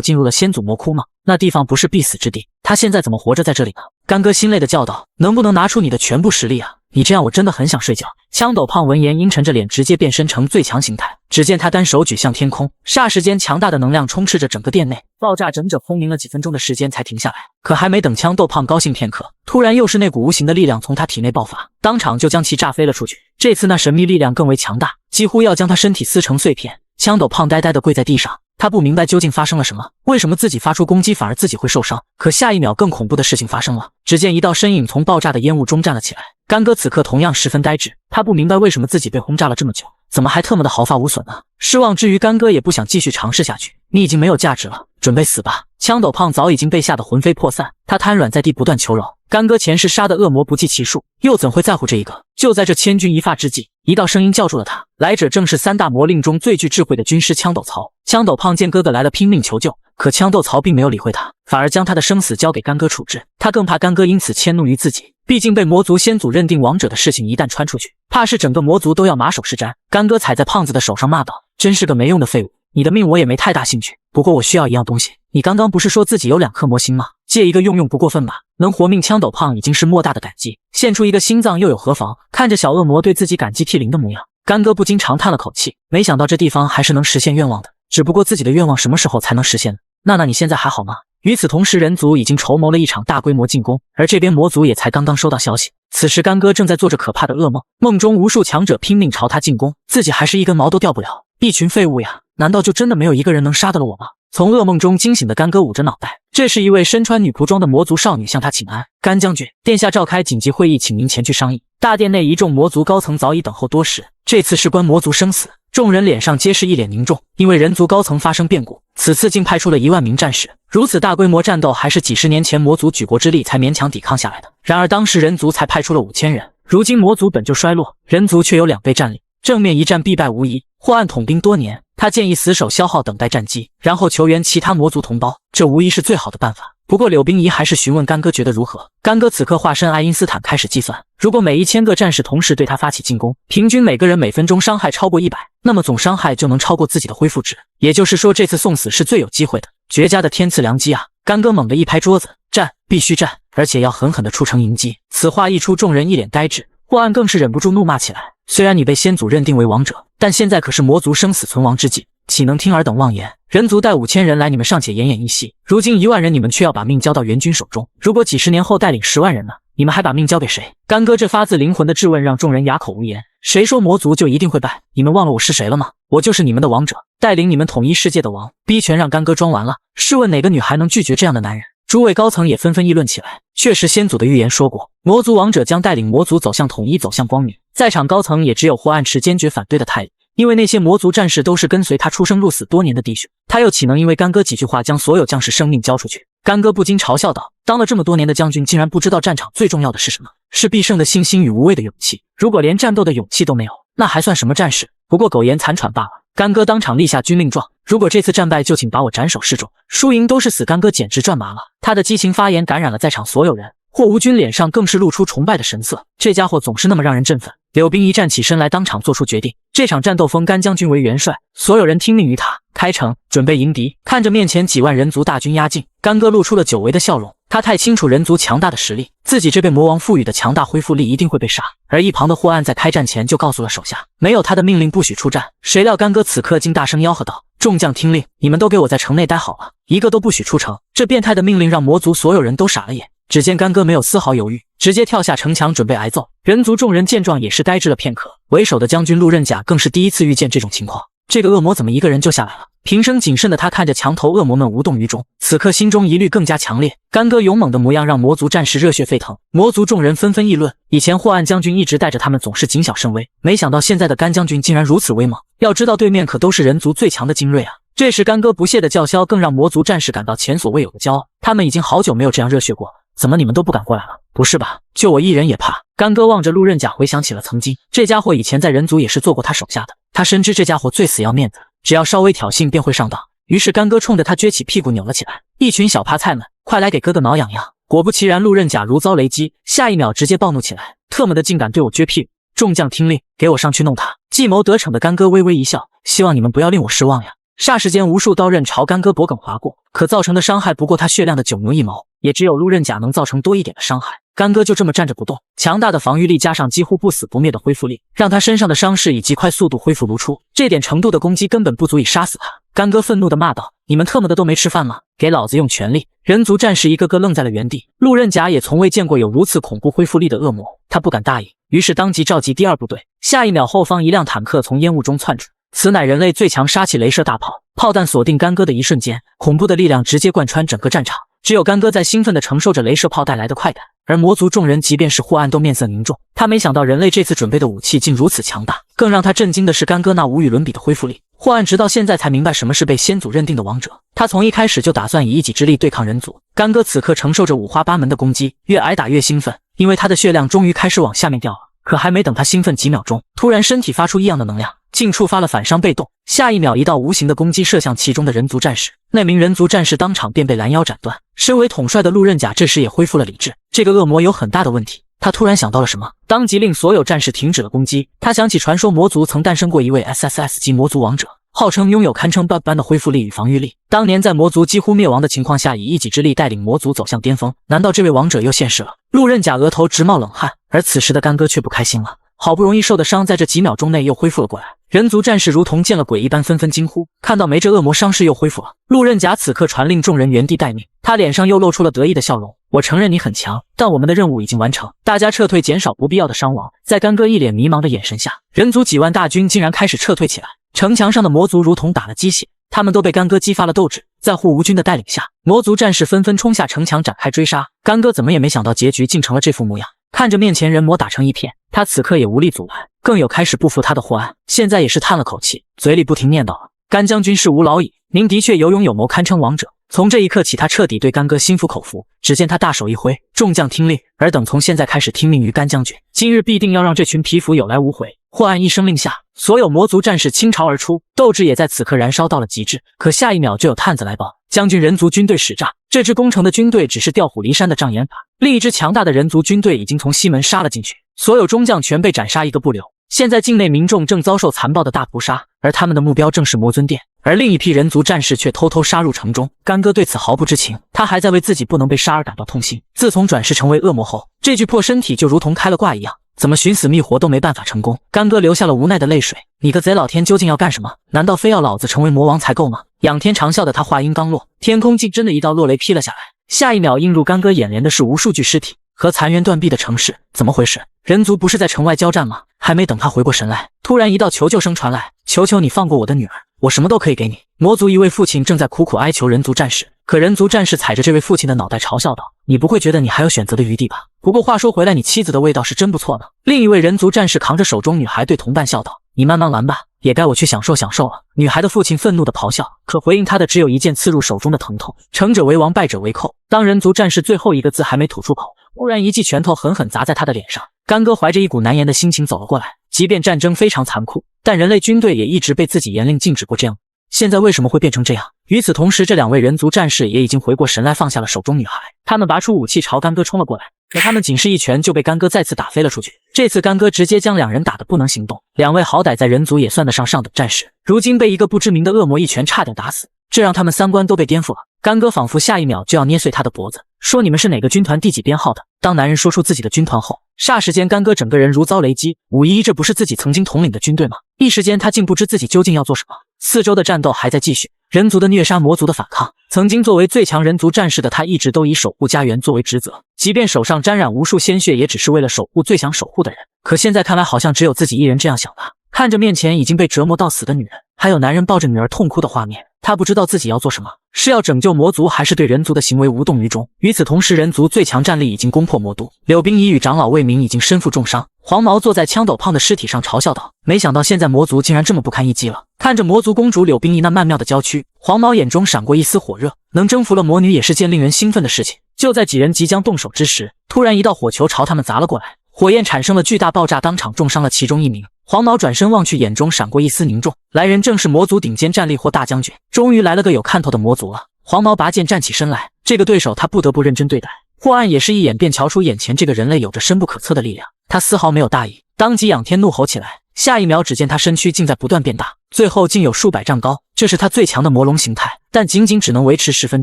进入了先祖魔窟吗？那地方不是必死之地，他现在怎么活着在这里呢？干哥心累地叫道：能不能拿出你的全部实力啊？你这样我真的很想睡觉。枪斗胖闻言阴沉着脸，直接变身成最强形态。只见他单手举向天空，霎时间强大的能量充斥着整个店内，爆炸整整轰鸣了几分钟的时间才停下来。可还没等枪斗胖高兴片刻，突然又是那股无形的力量从他体内爆发，当场就将其炸飞了出去。这次那神秘力量更为强大，几乎要将他身体撕成碎片。枪斗胖呆呆地跪在地上，他他不明白究竟发生了什么，为什么自己发出攻击反而自己会受伤。可下一秒，更恐怖的事情发生了，只见一道身影从爆炸的烟雾中站了起来。干哥此刻同样十分呆滞，他不明白为什么自己被轰炸了这么久，怎么还特么的毫发无损呢？失望之余，干哥也不想继续尝试下去。你已经没有价值了，准备死吧！枪斗胖早已经被吓得魂飞魄散，他瘫软在地，不断求饶。干哥前世杀的恶魔不计其数，又怎会在乎这一个？就在这千钧一发之际，一道声音叫住了他，来者正是三大魔令中最具智慧的军师枪斗曹。枪斗胖见哥哥来了，拼命求救，可枪斗曹并没有理会他，反而将他的生死交给干哥处置。他更怕干哥因此迁怒于自己，毕竟被魔族先祖认定王者的事情一旦传出去，怕是整个魔族都要马首是瞻。干哥踩在胖子的手上骂道：“真是个没用的废物！你的命我也没太大兴趣，不过我需要一样东西。你刚刚不是说自己有2颗魔心吗？借一个用用不过分吧？能活命。”枪斗胖已经是莫大的感激，献出一个心脏又有何妨？看着小恶魔对自己感激涕零的模样，干哥不禁长叹了口气，没想到这地方还是能实现愿望的。只不过自己的愿望什么时候才能实现呢？娜娜，你现在还好吗？与此同时，人族已经筹谋了一场大规模进攻，而这边魔族也才刚刚收到消息。此时干哥正在做着可怕的噩梦，梦中无数强者拼命朝他进攻，自己还是一根毛都掉不了，一群废物呀！难道就真的没有一个人能杀得了我吗？从噩梦中惊醒的干哥捂着脑袋，这是一位身穿女仆装的魔族少女向他请安。干将军，殿下召开紧急会议，请您前去商议。大殿内一众魔族高层早已等候多时，这次事关魔族生死，众人脸上皆是一脸凝重，因为人族高层发生变故，此次竟派出了1万名战士。如此大规模战斗，还是几十年前魔族举国之力才勉强抵抗下来的。然而当时人族才派出了5000人，如今魔族本就衰落，人族却有2倍战力，正面一战必败无疑。霍暗统兵多年，他建议死守消耗等待战机，然后求援其他魔族同胞，这无疑是最好的办法。不过柳冰仪还是询问干哥觉得如何。干哥此刻化身爱因斯坦开始计算，如果每1000个战士同时对他发起进攻，平均每个人每分钟伤害超过100，那么总伤害就能超过自己的恢复值。也就是说，这次送死是最有机会的，绝佳的天赐良机啊！干哥猛地一拍桌子，战，必须战，而且要狠狠地出城迎击。此话一出，众人一脸呆滞，霍暗更是忍不住怒骂起来。虽然你被先祖认定为王者，但现在可是魔族生死存亡之际，岂能听尔等妄言？人族带5000人来，你们尚且奄奄一息，如今1万人，你们却要把命交到援军手中。如果几十年后带领10万人呢？你们还把命交给谁？干哥这发自灵魂的质问让众人哑口无言。谁说魔族就一定会败？你们忘了我是谁了吗？我就是你们的王者，带领你们统一世界的王。逼权让干哥装完了，试问哪个女孩能拒绝这样的男人？诸位高层也纷纷议论起来。确实，先祖的预言说过，魔族王者将带领魔族走向统一，走向光明。在场高层也只有霍暗持坚决反对的态度，因为那些魔族战士都是跟随他出生入死多年的弟兄，他又岂能因为干哥几句话将所有将士生命交出去？干哥不禁嘲笑道：“当了这么多年的将军，竟然不知道战场最重要的是什么？是必胜的信心与无畏的勇气。如果连战斗的勇气都没有，那还算什么战士？不过苟延残喘罢了。”干哥当场立下军令状，如果这次战败，就请把我斩首示众，输赢都是死。干哥简直赚麻了，他的激情发言感染了在场所有人。霍无君脸上更是露出崇拜的神色，这家伙总是那么让人振奋。柳冰一站起身来，当场做出决定，这场战斗封干将军为元帅，所有人听命于他，开城准备迎敌。看着面前几万人族大军压境，干哥露出了久违的笑容。他太清楚人族强大的实力，自己这被魔王赋予的强大恢复力一定会被杀。而一旁的霍暗在开战前就告诉了手下，没有他的命令不许出战。谁料干哥此刻竟大声吆喝道：“众将听令，你们都给我在城内待好了，一个都不许出城！”这变态的命令让魔族所有人都傻了眼。只见干哥没有丝毫犹豫，直接跳下城墙准备挨揍。人族众人见状也是呆滞了片刻，为首的将军路刃甲更是第一次遇见这种情况。这个恶魔怎么一个人就下来了？平生谨慎的他看着墙头恶魔们无动于衷，此刻心中疑虑更加强烈。干哥勇猛的模样让魔族战士热血沸腾，魔族众人纷纷议论，以前霍暗将军一直带着他们总是谨小慎微，没想到现在的干将军竟然如此威猛。要知道对面可都是人族最强的精锐啊！这时干哥不屑的叫嚣更让魔族战士感到前所未有的骄傲，他们已经好久没有这样热血过了。怎么你们都不敢过来了？不是吧，就我一人也怕？干哥望着路刃甲回想起了曾经，这家伙以前在人族也是做过他手下的，他深知这家伙最死要面子，只要稍微挑衅便会上当。于是干哥冲着他撅起屁股扭了起来，一群小趴菜们，快来给哥哥挠痒痒！果不其然，路刃甲如遭雷击，下一秒直接暴怒起来，特么的竟敢对我撅屁股！众将听令，给我上去弄他！计谋得逞的干哥微微一笑，希望你们不要令我失望呀。霎时间，无数刀刃朝干哥脖颈划过，可造成的伤害不过他血量的9牛1毛，也只有路刃甲能造成多一点的伤害。干哥就这么站着不动，强大的防御力加上几乎不死不灭的恢复力，让他身上的伤势以极快速度恢复如初。这点程度的攻击根本不足以杀死他。干哥愤怒地骂道：“你们特么的都没吃饭吗？给老子用全力！”人族战士一个个愣在了原地。路刃甲也从未见过有如此恐怖恢复力的恶魔，他不敢大意，于是当即召集第2部队。下一秒，后方一辆坦克从烟雾中窜出，此乃人类最强杀气镭射大炮，炮弹锁定干戈的一瞬间，恐怖的力量直接贯穿整个战场。只有干戈在兴奋地承受着镭射炮带来的快感，而魔族众人即便是霍暗都面色凝重。他没想到人类这次准备的武器竟如此强大，更让他震惊的是干戈那无与伦比的恢复力。霍暗直到现在才明白什么是被先祖认定的王者，他从一开始就打算以一己之力对抗人族。干戈此刻承受着五花八门的攻击，越挨打越兴奋，因为他的血量终于开始往下面掉了。可还没等他兴奋几秒钟，突然身体发出异样的能量，竟触发了反伤被动。下一秒，一道无形的攻击射向其中的人族战士，那名人族战士当场便被拦腰斩断。身为统帅的路刃甲这时也恢复了理智，这个恶魔有很大的问题。他突然想到了什么，当即令所有战士停止了攻击。他想起传说魔族曾诞生过一位 SSS 级魔族王者，号称拥有堪称 BUG 般的恢复力与防御力。当年在魔族几乎灭亡的情况下，以一己之力带领魔族走向巅峰。难道这位王者又现世了？路刃甲额头直冒冷汗，而此时的干戈却不开心了。好不容易受的伤，在这几秒钟内又恢复了过来。人族战士如同见了鬼一般，纷纷惊呼。看到没，这恶魔伤势又恢复了。路刃甲此刻传令众人原地待命，他脸上又露出了得意的笑容。我承认你很强，但我们的任务已经完成，大家撤退，减少不必要的伤亡。在干戈一脸迷茫的眼神下，人族几万大军竟然开始撤退起来。城墙上的魔族如同打了鸡血，他们都被干戈激发了斗志。在护无军的带领下，魔族战士纷纷冲下城墙展开追杀。干戈怎么也没想到结局竟成了这副模样。看着面前人魔打成一片，他此刻也无力阻拦，更有开始不服他的霍暗，现在也是叹了口气，嘴里不停念叨了：干将军是无老矣，您的确有勇有谋，堪称王者。从这一刻起，他彻底对干戈心服口服。只见他大手一挥，众将听令，尔等从现在开始听命于干将军，今日必定要让这群匹夫有来无回。霍暗一声令下，所有魔族战士倾巢而出，斗志也在此刻燃烧到了极致。可下一秒就有探子来报，将军，人族军队使诈，这支攻城的军队只是调虎离山的障眼法，另一支强大的人族军队已经从西门杀了进去，所有中将全被斩杀一个不留。现在境内民众正遭受残暴的大屠杀，而他们的目标正是魔尊殿，而另一批人族战士却偷偷杀入城中。干戈对此毫不知情，他还在为自己不能被杀而感到痛心。自从转世成为恶魔后，这具破身体就如同开了挂一样，怎么寻死觅活都没办法成功。干戈流下了无奈的泪水，你个贼老天究竟要干什么？难道非要老子成为魔王才够吗？仰天长啸的他话音刚落，天空竟真的一道落雷劈了下来。下一秒映入干戈眼帘的是无数具尸体和残垣断壁的城市。怎么回事？人族不是在城外交战吗？还没等他回过神来，突然一道求救声传来：求求你放过我的女儿，我什么都可以给你。魔族一位父亲正在苦苦哀求人族战士，可人族战士踩着这位父亲的脑袋嘲笑道：你不会觉得你还有选择的余地吧？不过话说回来，你妻子的味道是真不错呢。另一位人族战士扛着手中女孩对同伴笑道：你慢慢玩吧，也该我去享受享受了。女孩的父亲愤怒地咆哮，可回应他的只有一剑刺入手中的疼痛。成者为王，败者为寇。当人族战士最后一个字还没吐出口，忽然一记拳头狠狠砸在他的脸上。干戈怀着一股难言的心情走了过来，即便战争非常残酷，但人类军队也一直被自己严令禁止过这样，现在为什么会变成这样？与此同时，这两位人族战士也已经回过神来，放下了手中女孩，他们拔出武器朝干戈冲了过来，可他们仅是一拳就被干戈再次打飞了出去。这次干戈直接将两人打得不能行动，两位好歹在人族也算得上上等战士，如今被一个不知名的恶魔一拳差点打死，这让他们三观都被颠覆了。干戈仿佛下一秒就要捏碎他的脖子，说你们是哪个军团第几编号的？当男人说出自己的军团后，霎时间干戈整个人如遭雷击，511这不是自己曾经统领的军队吗？一时间他竟不知自己究竟要做什么。四周的战斗还在继续，人族的虐杀，魔族的反抗。曾经作为最强人族战士的他，一直都以守护家园作为职责，即便手上沾染无数鲜血，也只是为了守护最想守护的人。可现在看来，好像只有自己一人这样想的。看着面前已经被折磨到死的女人，还有男人抱着女儿痛哭的画面，他不知道自己要做什么，是要拯救魔族，还是对人族的行为无动于衷。与此同时，人族最强战力已经攻破魔都，柳冰怡与长老魏明已经身负重伤。黄毛坐在枪斗胖的尸体上嘲笑道：没想到现在魔族竟然这么不堪一击了。看着魔族公主柳冰怡那曼妙的娇躯，黄毛眼中闪过一丝火热，能征服了魔女也是件令人兴奋的事情。就在几人即将动手之时，突然一道火球朝他们砸了过来，火焰产生了巨大爆炸，当场重伤了其中一名。黄毛转身望去，眼中闪过一丝凝重，来人正是魔族顶尖战力霍大将军。终于来了个有看头的魔族了。黄毛拔剑站起身来，这个对手他不得不认真对待。霍暗也是一眼便瞧出眼前这个人类有着深不可测的力量，他丝毫没有大意，当即仰天怒吼起来。下一秒，只见他身躯竟在不断变大，最后竟有数百丈高，这是他最强的魔龙形态，但仅仅只能维持10分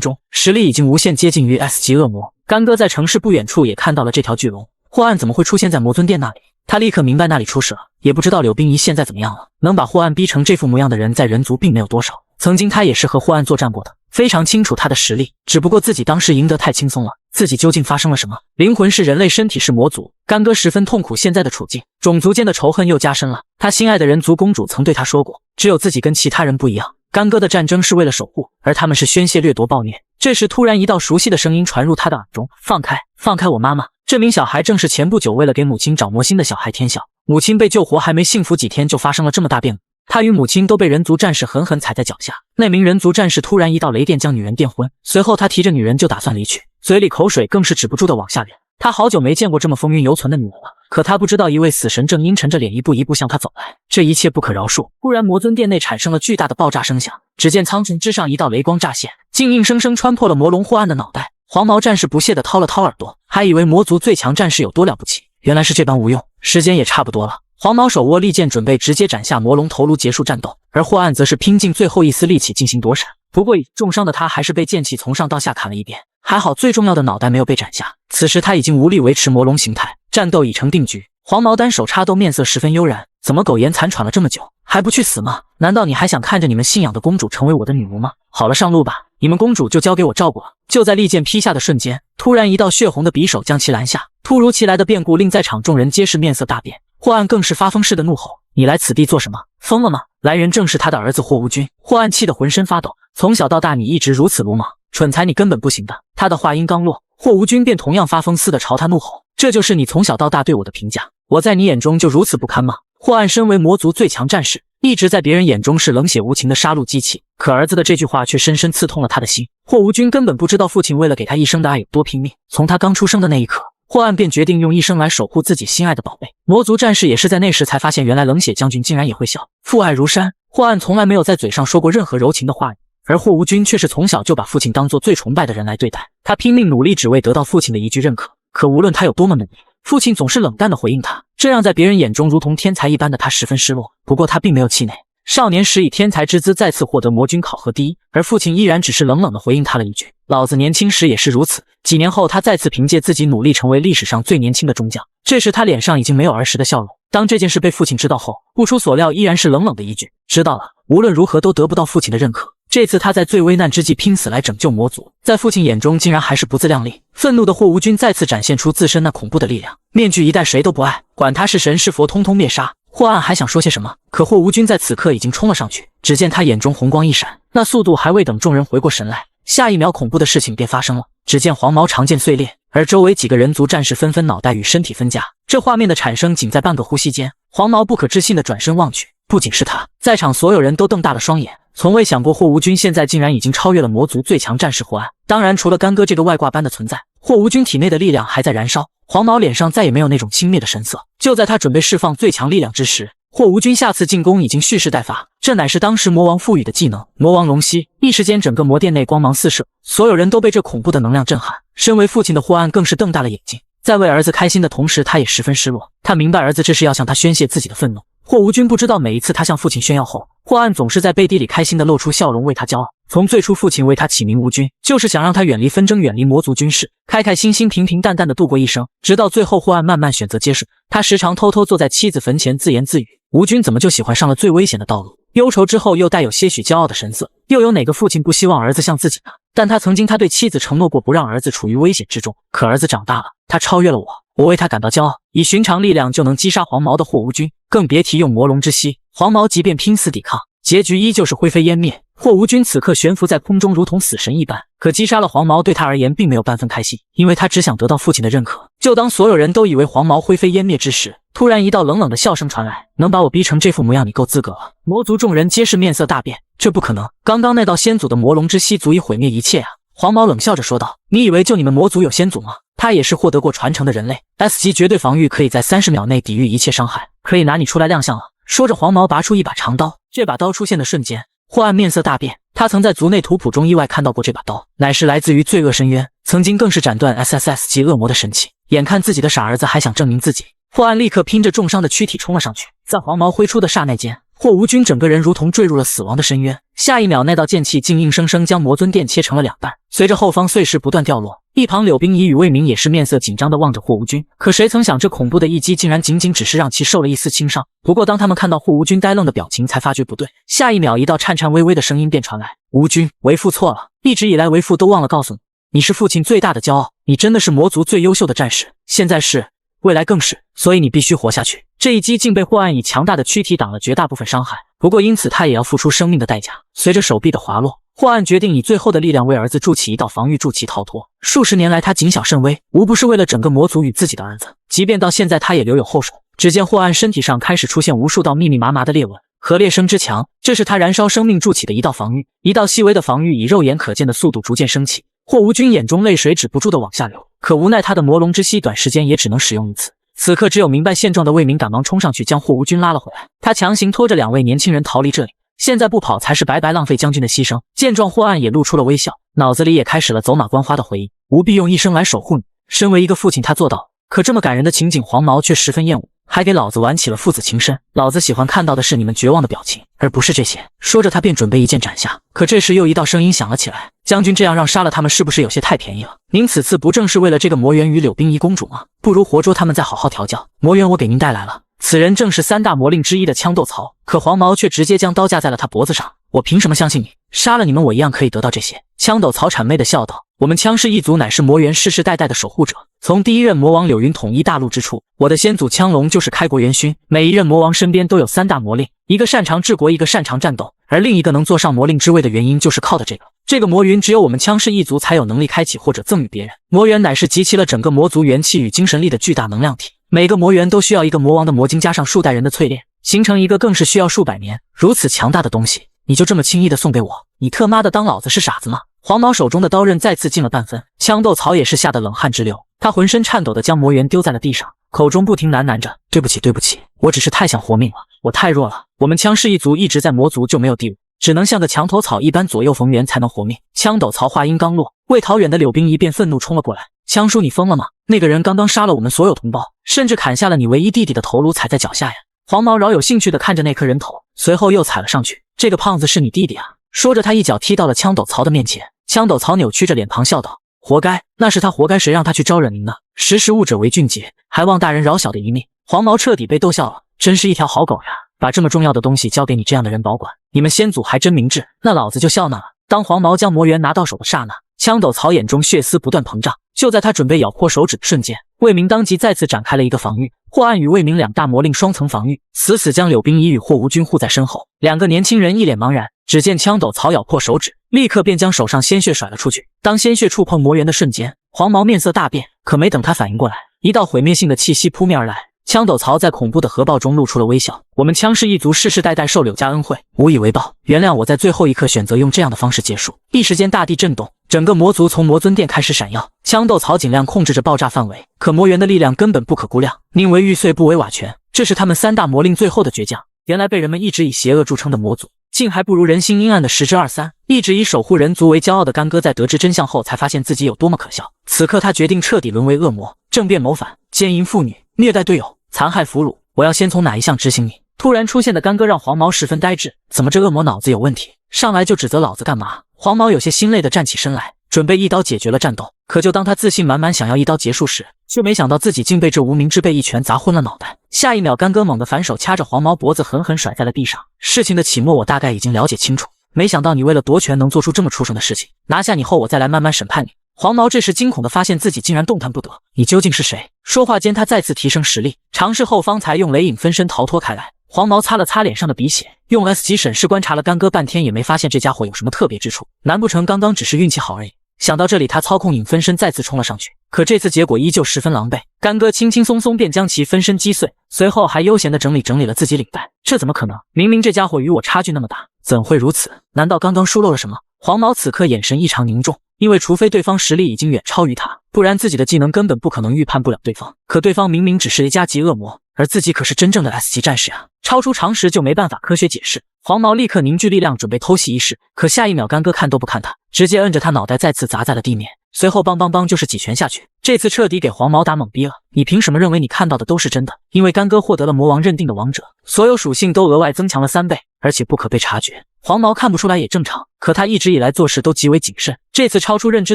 钟，实力已经无限接近于 S 级恶魔。干戈在城市不远处也看到了这条巨龙，霍暗怎么会出现在魔尊殿那里？他立刻明白那里出事了，也不知道柳冰怡现在怎么样了。能把霍暗逼成这副模样的人在人族并没有多少，曾经他也是和霍暗作战过的。非常清楚他的实力，只不过自己当时赢得太轻松了。自己究竟发生了什么？灵魂是人类，身体是魔族。干哥十分痛苦现在的处境，种族间的仇恨又加深了。他心爱的人族公主曾对他说过，只有自己跟其他人不一样。干哥的战争是为了守护，而他们是宣泄掠夺暴虐。这时突然一道熟悉的声音传入他的耳中：放开，放开我妈妈！这名小孩正是前不久为了给母亲找魔心的小孩天晓。母亲被救活，还没幸福几天就发生了这么大变故。他与母亲都被人族战士狠狠踩在脚下。那名人族战士突然一道雷电将女人电昏，随后他提着女人就打算离去，嘴里口水更是止不住的往下流。他好久没见过这么风韵犹存的女人了，可他不知道一位死神正阴沉着脸一步一步向他走来，这一切不可饶恕。忽然魔尊殿内产生了巨大的爆炸声响，只见苍穹之上一道雷光乍现，竟硬生生穿破了魔龙霍暗的脑袋。黄毛战士不屑地掏了掏耳朵，还以为魔族最强战士有多了不起，原来是这般无用。时间也差不多了，黄毛手握利剑准备直接斩下魔龙头颅结束战斗，而霍暗则是拼尽最后一丝力气进行躲闪。不过重伤的他还是被剑气从上到下砍了一遍，还好最重要的脑袋没有被斩下。此时他已经无力维持魔龙形态，战斗已成定局。黄毛单手插兜，面色十分悠然，怎么苟延残喘了这么久，还不去死吗？难道你还想看着你们信仰的公主成为我的女奴吗？好了，上路吧，你们公主就交给我照顾了。就在利剑劈下的瞬间，突然一道血红的匕首将其拦下，突如其来的变故令在场众人皆是面色大变。霍暗更是发疯似的怒吼：你来此地做什么？疯了吗？来人正是他的儿子霍无君。霍暗气得浑身发抖，从小到大你一直如此鲁莽，蠢材你根本不行的。他的话音刚落，霍无君便同样发疯似的朝他怒吼：这就是你从小到大对我的评价？我在你眼中就如此不堪吗？霍暗身为魔族最强战士，一直在别人眼中是冷血无情的杀戮机器，可儿子的这句话却深深刺痛了他的心。霍无君根本不知道父亲为了给他一生的爱有多拼命，从他刚出生的那一刻，霍暗便决定用一生来守护自己心爱的宝贝。魔族战士也是在那时才发现，原来冷血将军竟然也会笑。父爱如山，霍暗从来没有在嘴上说过任何柔情的话语，而霍无君却是从小就把父亲当作最崇拜的人来对待。他拼命努力，只为得到父亲的一句认可。可无论他有多么努力，父亲总是冷淡地回应他，这让在别人眼中如同天才一般的他十分失落。不过他并没有气馁，少年时以天才之姿再次获得魔军考核第一，而父亲依然只是冷冷地回应他了一句：老子年轻时也是如此。几年后，他再次凭借自己努力成为历史上最年轻的中将，这时他脸上已经没有儿时的笑容。当这件事被父亲知道后，不出所料依然是冷冷的一句：知道了。无论如何都得不到父亲的认可。这次他在最危难之际拼死来拯救魔族，在父亲眼中竟然还是不自量力。愤怒的霍无君再次展现出自身那恐怖的力量，面具一戴谁都不爱，管他是神是佛，通通灭杀。霍暗还想说些什么，可霍无君在此刻已经冲了上去。只见他眼中红光一闪，那速度还未等众人回过神来，下一秒恐怖的事情便发生了。只见黄毛长剑碎裂，而周围几个人族战士纷纷脑袋与身体分家。这画面的产生仅在半个呼吸间，黄毛不可置信地转身望去，不仅是他，在场所有人都瞪大了双眼，从未想过霍无君现在竟然已经超越了魔族最强战士霍暗。当然，除了干哥这个外挂般的存在，霍无君体内的力量还在燃烧。黄毛脸上再也没有那种轻蔑的神色。就在他准备释放最强力量之时，霍无君下次进攻已经蓄势待发，这乃是当时魔王赋予的技能魔王龙息。一时间，整个魔殿内光芒四射，所有人都被这恐怖的能量震撼。身为父亲的霍暗更是瞪大了眼睛，在为儿子开心的同时，他也十分失落。他明白儿子这是要向他宣泄自己的愤怒。霍无君不知道，每一次他向父亲炫耀后，霍暗总是在背地里开心地露出笑容，为他骄傲。从最初父亲为他起名无君，就是想让他远离纷争，远离魔族军事，开开心心平平淡淡地度过一生。直到最后，霍暗慢慢选择接受。他时常偷偷坐在妻子坟前自言自语：无君怎么就喜欢上了最危险的道路？忧愁之后又带有些许骄傲的神色，又有哪个父亲不希望儿子像自己呢？但他对妻子承诺过，不让儿子处于危险之中。可儿子长大了，他超越了我为他感到骄傲。以寻常力量就能击杀黄毛的霍无君，更别提用魔龙之息。黄毛即便拼死抵抗，结局依旧是灰飞烟灭。霍无君此刻悬浮在空中，如同死神一般。可击杀了黄毛对他而言并没有半分开心，因为他只想得到父亲的认可。就当所有人都以为黄毛灰飞烟灭之时，突然一道冷冷的笑声传来：能把我逼成这副模样，你够资格了。魔族众人皆是面色大变，这不可能，刚刚那道先祖的魔龙之息足以毁灭一切啊！黄毛冷笑着说道：你以为就你们魔族有先祖吗？他也是获得过传承的人类， S 级绝对防御可以在30秒内抵御一切伤害，可以拿你出来亮相了。说着，黄毛拔出一把长刀。这把刀出现的瞬间，霍暗面色大变。他曾在族内图谱中意外看到过这把刀，乃是来自于罪恶深渊，曾经更是斩断 SSS 级恶魔的神器。眼看自己的傻儿子还想证明自己，霍暗立刻拼着重伤的躯体冲了上去。在黄毛挥出的刹那间，霍无君整个人如同坠入了死亡的深渊，下一秒那道剑气竟硬生生将魔尊殿切成了两半，随着后方碎石不断掉落。一旁柳冰怡与魏明也是面色紧张地望着霍无君，可谁曾想这恐怖的一击竟然仅仅只是让其受了一丝轻伤。不过当他们看到霍无君呆愣的表情，才发觉不对。下一秒，一道颤颤巍巍的声音便传来：“无君，为父错了，一直以来为父都忘了告诉你，你是父亲最大的骄傲，你真的是魔族最优秀的战士，现在是，未来更是，所以你必须活下去。”这一击竟被霍暗以强大的躯体挡了绝大部分伤害，不过因此他也要付出生命的代价。随着手臂的滑落，霍暗决定以最后的力量为儿子筑起一道防御，助其逃脱。数十年来，他谨小慎微，无不是为了整个魔族与自己的儿子。即便到现在，他也留有后手。只见霍暗身体上开始出现无数道密密麻麻的裂纹，和裂生之强，这是他燃烧生命筑起的一道防御。一道细微的防御以肉眼可见的速度逐渐升起。霍无君眼中泪水止不住的往下流，可无奈他的魔龙之息短时间也只能使用一次。此刻，只有明白现状的魏明赶忙冲上去将霍无君拉了回来，他强行拖着两位年轻人逃离这里。现在不跑才是白白浪费将军的牺牲。见状，霍暗也露出了微笑，脑子里也开始了走马观花的回忆，务必用一生来守护你。身为一个父亲，他做到了。可这么感人的情景，黄毛却十分厌恶，还给老子玩起了父子情深。老子喜欢看到的是你们绝望的表情，而不是这些。说着，他便准备一剑斩下。可这时又一道声音响了起来：“将军这样让杀了他们，是不是有些太便宜了？您此次不正是为了这个魔猿与柳冰怡公主吗？不如活捉他们，再好好调教。魔猿我给您带来了。”此人正是三大魔令之一的枪斗曹，可黄毛却直接将刀架在了他脖子上。我凭什么相信你？杀了你们，我一样可以得到这些。枪斗曹谄媚地笑道：“我们枪氏一族乃是魔猿世世代代的守护者，从第一任魔王柳云统一大陆之初，我的先祖枪龙就是开国元勋。每一任魔王身边都有三大魔令，一个擅长治国，一个擅长战斗，而另一个能坐上魔令之位的原因就是靠的这个。这个魔云只有我们枪氏一族才有能力开启或者赠予别人。魔猿乃是集齐了整个魔族元气与精神力的巨大能量体。每个魔猿都需要一个魔王的魔晶加上数代人的淬炼，形成一个更是需要数百年。如此强大的东西，你就这么轻易的送给我？你特妈的当老子是傻子吗？”黄毛手中的刀刃再次进了半分，枪斗曹也是吓得冷汗直流，他浑身颤抖地将魔猿丢在了地上，口中不停喃喃着：“对不起，对不起，我只是太想活命了，我太弱了。我们枪氏一族一直在魔族就没有地位，只能像个墙头草一般左右逢源才能活命。”枪斗曹话音刚落，未逃远的柳冰怡便愤怒冲了过来：“枪叔，你疯了吗？那个人刚刚杀了我们所有同胞，甚至砍下了你唯一弟弟的头颅踩在脚下呀！”黄毛饶有兴趣地看着那颗人头，随后又踩了上去：“这个胖子是你弟弟啊！”说着，他一脚踢到了枪斗曹的面前。枪斗曹扭曲着脸庞笑道：“活该，那是他活该，谁让他去招惹您呢？识时务者为俊杰，还望大人饶小的一命。”黄毛彻底被逗笑了，真是一条好狗呀，把这么重要的东西交给你这样的人保管，你们先祖还真明智，那老子就笑纳了。当黄毛将魔猿拿到手的刹那，枪斗曹眼中血丝不断膨胀，就在他准备咬破手指的瞬间，魏明当即再次展开了一个防御。霍暗与魏明两大魔令双层防御，死死将柳冰怡与霍无君护在身后。两个年轻人一脸茫然，只见枪斗曹咬破手指，立刻便将手上鲜血甩了出去。当鲜血触碰魔猿的瞬间，黄毛面色大变，可没等他反应过来，一道毁灭性的气息扑面而来。枪斗曹在恐怖的核爆中露出了微笑：“我们枪氏一族世世代代受柳家恩惠，无以为报，原谅我在最后一刻选择用这样的方式结束。”一时间大地震动，整个魔族从魔尊殿开始闪耀。枪斗曹尽量控制着爆炸范围，可魔猿的力量根本不可估量，宁为玉碎不为瓦全，这是他们三大魔令最后的倔强。原来被人们一直以邪恶著称的魔族，竟还不如人心阴暗的十之二三。一直以守护人族为骄傲的干哥在得知真相后，才发现自己有多么可笑。此刻他决定彻底沦为恶魔，政变谋反，奸淫妇女，虐待队友，残害俘虏，我要先从哪一项执行你？突然出现的干哥让黄毛十分呆滞，怎么这恶魔脑子有问题？上来就指责老子干嘛？黄毛有些心累地站起身来，准备一刀解决了战斗。可就当他自信满满想要一刀结束时，却没想到自己竟被这无名之辈一拳砸昏了脑袋。下一秒，干哥猛地反手掐着黄毛脖子，狠狠甩在了地上。事情的起末我大概已经了解清楚，没想到你为了夺权能做出这么畜生的事情。拿下你后，我再来慢慢审判你。黄毛这时惊恐地发现自己竟然动弹不得，你究竟是谁？说话间，他再次提升实力，尝试后方才用雷影分身逃脱开来。黄毛擦了擦脸上的鼻血，用 S 级审视观察了干哥半天，也没发现这家伙有什么特别之处，难不成刚刚只是运气好而已？想到这里，他操控影分身再次冲了上去，可这次结果依旧十分狼狈。干哥轻轻松松便将其分身击碎，随后还悠闲地整理了自己领带。这怎么可能？明明这家伙与我差距那么大，怎会如此？难道刚刚疏漏了什么？黄毛此刻眼神异常凝重，因为除非对方实力已经远超于他，不然自己的技能根本不可能预判不了对方。可对方明明只是 A 级恶魔，而自己可是真正的 S 级战士啊，超出常识就没办法科学解释。黄毛立刻凝聚力量准备偷袭一试，可下一秒干哥看都不看他，直接摁着他脑袋再次砸在了地面。随后邦邦邦就是几拳下去，这次彻底给黄毛打懵逼了。你凭什么认为你看到的都是真的？因为干哥获得了魔王认定的王者，所有属性都额外增强了3倍，而且不可被察觉。黄毛看不出来也正常，可他一直以来做事都极为谨慎，这次超出认知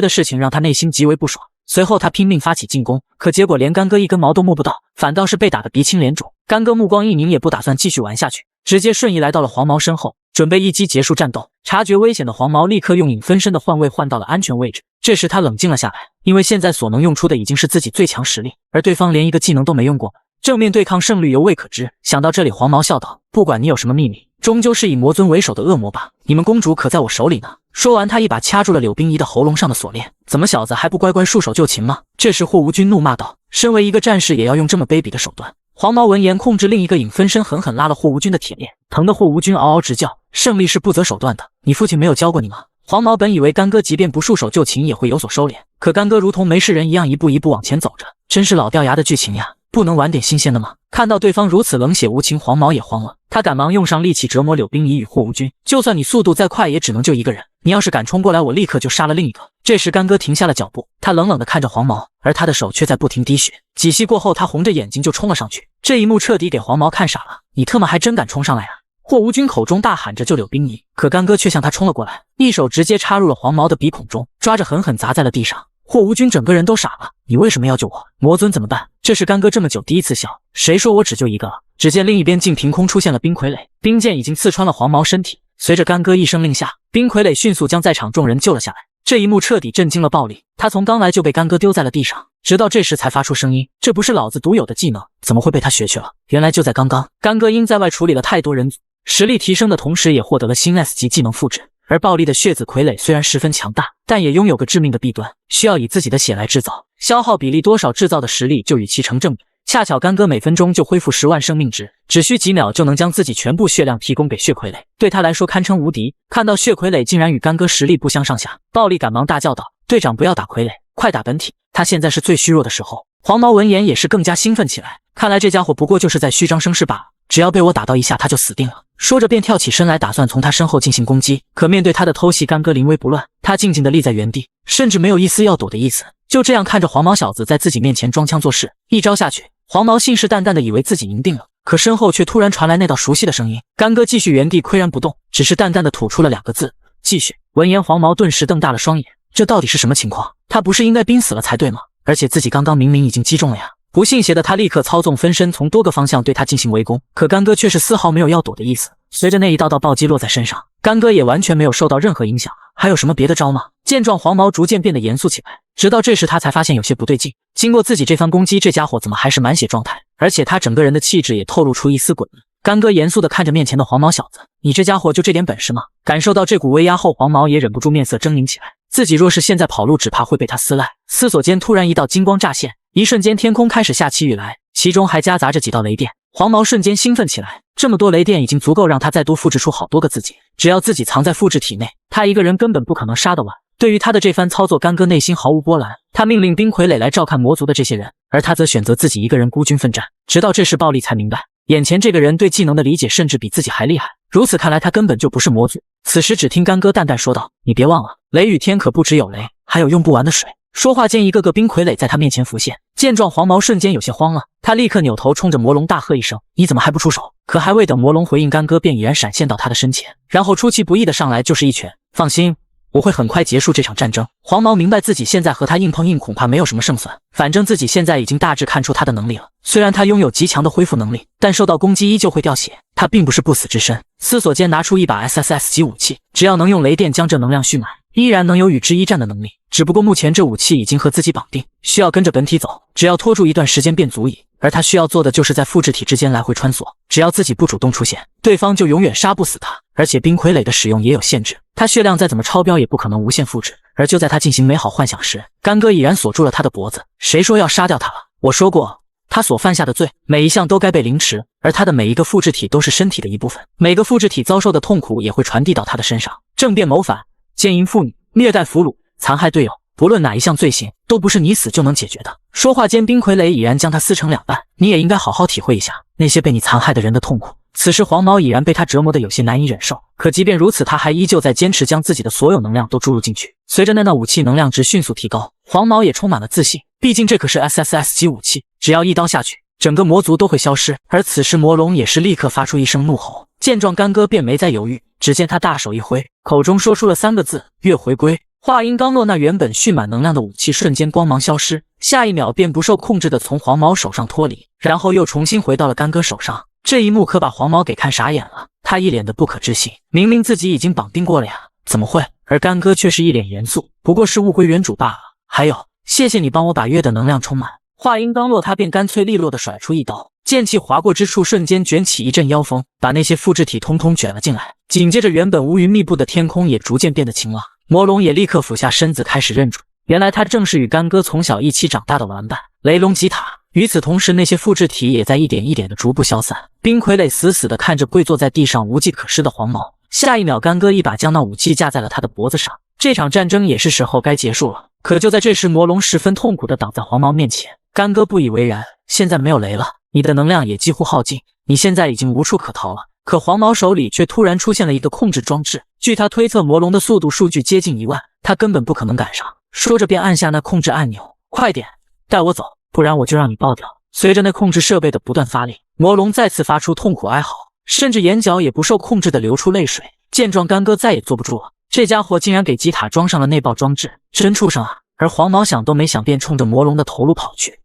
的事情让他内心极为不爽。随后他拼命发起进攻，可结果连干哥一根毛都摸不到，反倒是被打得鼻青脸肿。干哥目光一凝，也不打算继续玩下去，直接瞬移来到了黄毛身后，准备一击结束战斗。察觉危险的黄毛立刻用影分身的换位换到了安全位置，这时他冷静了下来，因为现在所能用出的已经是自己最强实力，而对方连一个技能都没用过，正面对抗胜率犹未可知。想到这里，黄毛笑道：不管你有什么秘密，终究是以魔尊为首的恶魔吧，你们公主可在我手里呢。说完，他一把掐住了柳冰怡的喉咙上的锁链。怎么小子还不乖乖束手就擒吗？这时霍无君怒骂道：身为一个战士也要用这么卑鄙的手段。黄毛闻言控制另一个影分身狠狠拉了霍无君的铁链，疼得霍无君嗷嗷直叫。胜利是不择手段的，你父亲没有教过你吗？黄毛本以为干哥即便不束手就擒也会有所收敛，可干哥如同没事人一样一步一步往前走着，真是老掉牙的剧情呀，不能玩点新鲜的吗？看到对方如此冷血无情，黄毛也慌了，他赶忙用上力气折磨柳冰怡与霍无君，就算你速度再快也只能救一个人，你要是敢冲过来，我立刻就杀了另一个。这时干哥停下了脚步，他冷冷地看着黄毛，而他的手却在不停滴血。几息过后，他红着眼睛就冲了上去，这一幕彻底给黄毛看傻了，你特么还真敢冲上来啊！霍无君口中大喊着救柳冰怡，可干哥却向他冲了过来，一手直接插入了黄毛的鼻孔中，抓着狠狠砸在了地上。霍无君整个人都傻了，你为什么要救我？魔尊怎么办？这是干哥这么久第一次笑，谁说我只救一个了？只见另一边竟凭空出现了冰傀儡，冰剑已经刺穿了黄毛身体，随着干哥一声令下，冰傀儡迅速将在场众人救了下来。这一幕彻底震惊了暴力，他从刚来就被干哥丢在了地上，直到这时才发出声音，这不是老子独有的技能，怎么会被他学去了？原来就在刚刚，干哥因在外处理了太多人族，实力提升的同时也获得了新 S 级技能复制。而暴力的血子傀儡虽然十分强大，但也拥有个致命的弊端，需要以自己的血来制造，消耗比例多少制造的实力就与其成正比。恰巧干哥每分钟就恢复10万生命值，只需几秒就能将自己全部血量提供给血傀儡，对他来说堪称无敌。看到血傀儡竟然与干哥实力不相上下，暴力赶忙大叫道：队长不要打傀儡，快打本体，他现在是最虚弱的时候。黄毛闻言也是更加兴奋起来，看来这家伙不过就是在虚张声势罢了，只要被我打到一下他就死定了。说着便跳起身来，打算从他身后进行攻击。可面对他的偷袭，干哥临危不乱，他静静地立在原地，甚至没有一丝要躲的意思，就这样看着黄毛小子在自己面前装腔作势。一招下去，黄毛信誓旦旦地以为自己赢定了，可身后却突然传来那道熟悉的声音。干哥继续原地岿然不动，只是淡淡地吐出了2个字：继续。闻言，黄毛顿时瞪大了双眼，这到底是什么情况？他不是应该濒死了才对吗？而且自己刚刚明明已经击中了呀！不信邪的他立刻操纵分身从多个方向对他进行围攻，可干哥却是丝毫没有要躲的意思。随着那一道道暴击落在身上，干哥也完全没有受到任何影响。还有什么别的招吗？见状，黄毛逐渐变得严肃起来，直到这时他才发现有些不对劲。经过自己这番攻击，这家伙怎么还是满血状态？而且他整个人的气质也透露出一丝滚意。干哥严肃地看着面前的黄毛小子，你这家伙就这点本事吗？感受到这股威压后，黄毛也忍不住面色狰狞起来。自己若是现在跑路，只怕会被他撕烂。思索间，突然一道金光乍现，一瞬间天空开始下起雨来，其中还夹杂着几道雷电。黄毛瞬间兴奋起来，这么多雷电已经足够让他再多复制出好多个自己，只要自己藏在复制体内，他一个人根本不可能杀得完。对于他的这番操作，干哥内心毫无波澜，他命令冰傀儡来照看魔族的这些人，而他则选择自己一个人孤军奋战。直到这时，暴力才明白，眼前这个人对技能的理解甚至比自己还厉害，如此看来他根本就不是魔族。此时只听干哥淡淡说道：你别忘了，雷雨天可不只有雷，还有用不完的水。说话间，一个个冰傀儡在他面前浮现。见状，黄毛瞬间有些慌了，他立刻扭头冲着魔龙大喝一声：你怎么还不出手？可还未等魔龙回应，干哥便已然闪现到他的身前，然后出其不意的上来就是一拳。放心，我会很快结束这场战争。黄毛明白自己现在和他硬碰硬恐怕没有什么胜算，反正自己现在已经大致看出他的能力了。虽然他拥有极强的恢复能力，但受到攻击依旧会掉血，他并不是不死之身。思索间拿出一把 SSS 级武器，只要能用雷电将这能量蓄满，依然能有与之一战的能力。只不过目前这武器已经和自己绑定，需要跟着本体走，只要拖住一段时间便足矣。而他需要做的就是在复制体之间来回穿梭，只要自己不主动出现，对方就永远杀不死他。而且冰傀儡的使用也有限制，他血量再怎么超标也不可能无限复制。而就在他进行美好幻想时，干哥已然锁住了他的脖子。谁说要杀掉他了？我说过，他所犯下的罪每一项都该被凌迟，而他的每一个复制体都是身体的一部分，每个复制体遭受的痛苦也会传递到他的身上。政变谋反、奸淫妇女、虐待俘虏、残害队友，不论哪一项罪行，都不是你死就能解决的。说话间，冰傀儡已然将他撕成2半。你也应该好好体会一下那些被你残害的人的痛苦。此时黄毛已然被他折磨得有些难以忍受，可即便如此，他还依旧在坚持将自己的所有能量都注入进去。随着那武器能量值迅速提高，黄毛也充满了自信，毕竟这可是 SSS 级武器，只要一刀下去，整个魔族都会消失。而此时魔龙也是立刻发出一声怒吼，见状干哥便没再犹豫，只见他大手一挥，口中说出了3个字：月回归。话音刚落，那原本蓄满能量的武器瞬间光芒消失，下一秒便不受控制的从黄毛手上脱离，然后又重新回到了干哥手上。这一幕可把黄毛给看傻眼了，他一脸的不可置信，明明自己已经绑定过了呀，怎么会？而干哥却是一脸严肃，不过是物归原主罢了。还有，谢谢你帮我把月的能量充满。话音刚落，他便干脆利落的甩出一刀，剑气划过之处，瞬间卷起一阵妖风，把那些复制体通通卷了进来。紧接着，原本乌云密布的天空也逐渐变得晴朗。魔龙也立刻俯下身子，开始认主。原来他正是与干哥从小一起长大的玩伴雷龙吉塔。与此同时，那些复制体也在一点一点的逐步消散。冰傀儡死死地看着跪坐在地上无计可施的黄毛。下一秒，干哥一把将那武器架在了他的脖子上。这场战争也是时候该结束了。可就在这时，魔龙十分痛苦地挡在黄毛面前。干哥不以为然，现在没有雷了，你的能量也几乎耗尽，你现在已经无处可逃了。可黄毛手里却突然出现了一个控制装置，据他推测，魔龙的速度数据接近1万，他根本不可能赶上。说着便按下那控制按钮，快点，带我走，不然我就让你爆掉。随着那控制设备的不断发力，魔龙再次发出痛苦哀嚎，甚至眼角也不受控制的流出泪水。见状，干哥再也坐不住了，这家伙竟然给吉塔装上了内爆装置，真畜生啊！而黄毛想都没想便冲着魔龙的头颅跑去，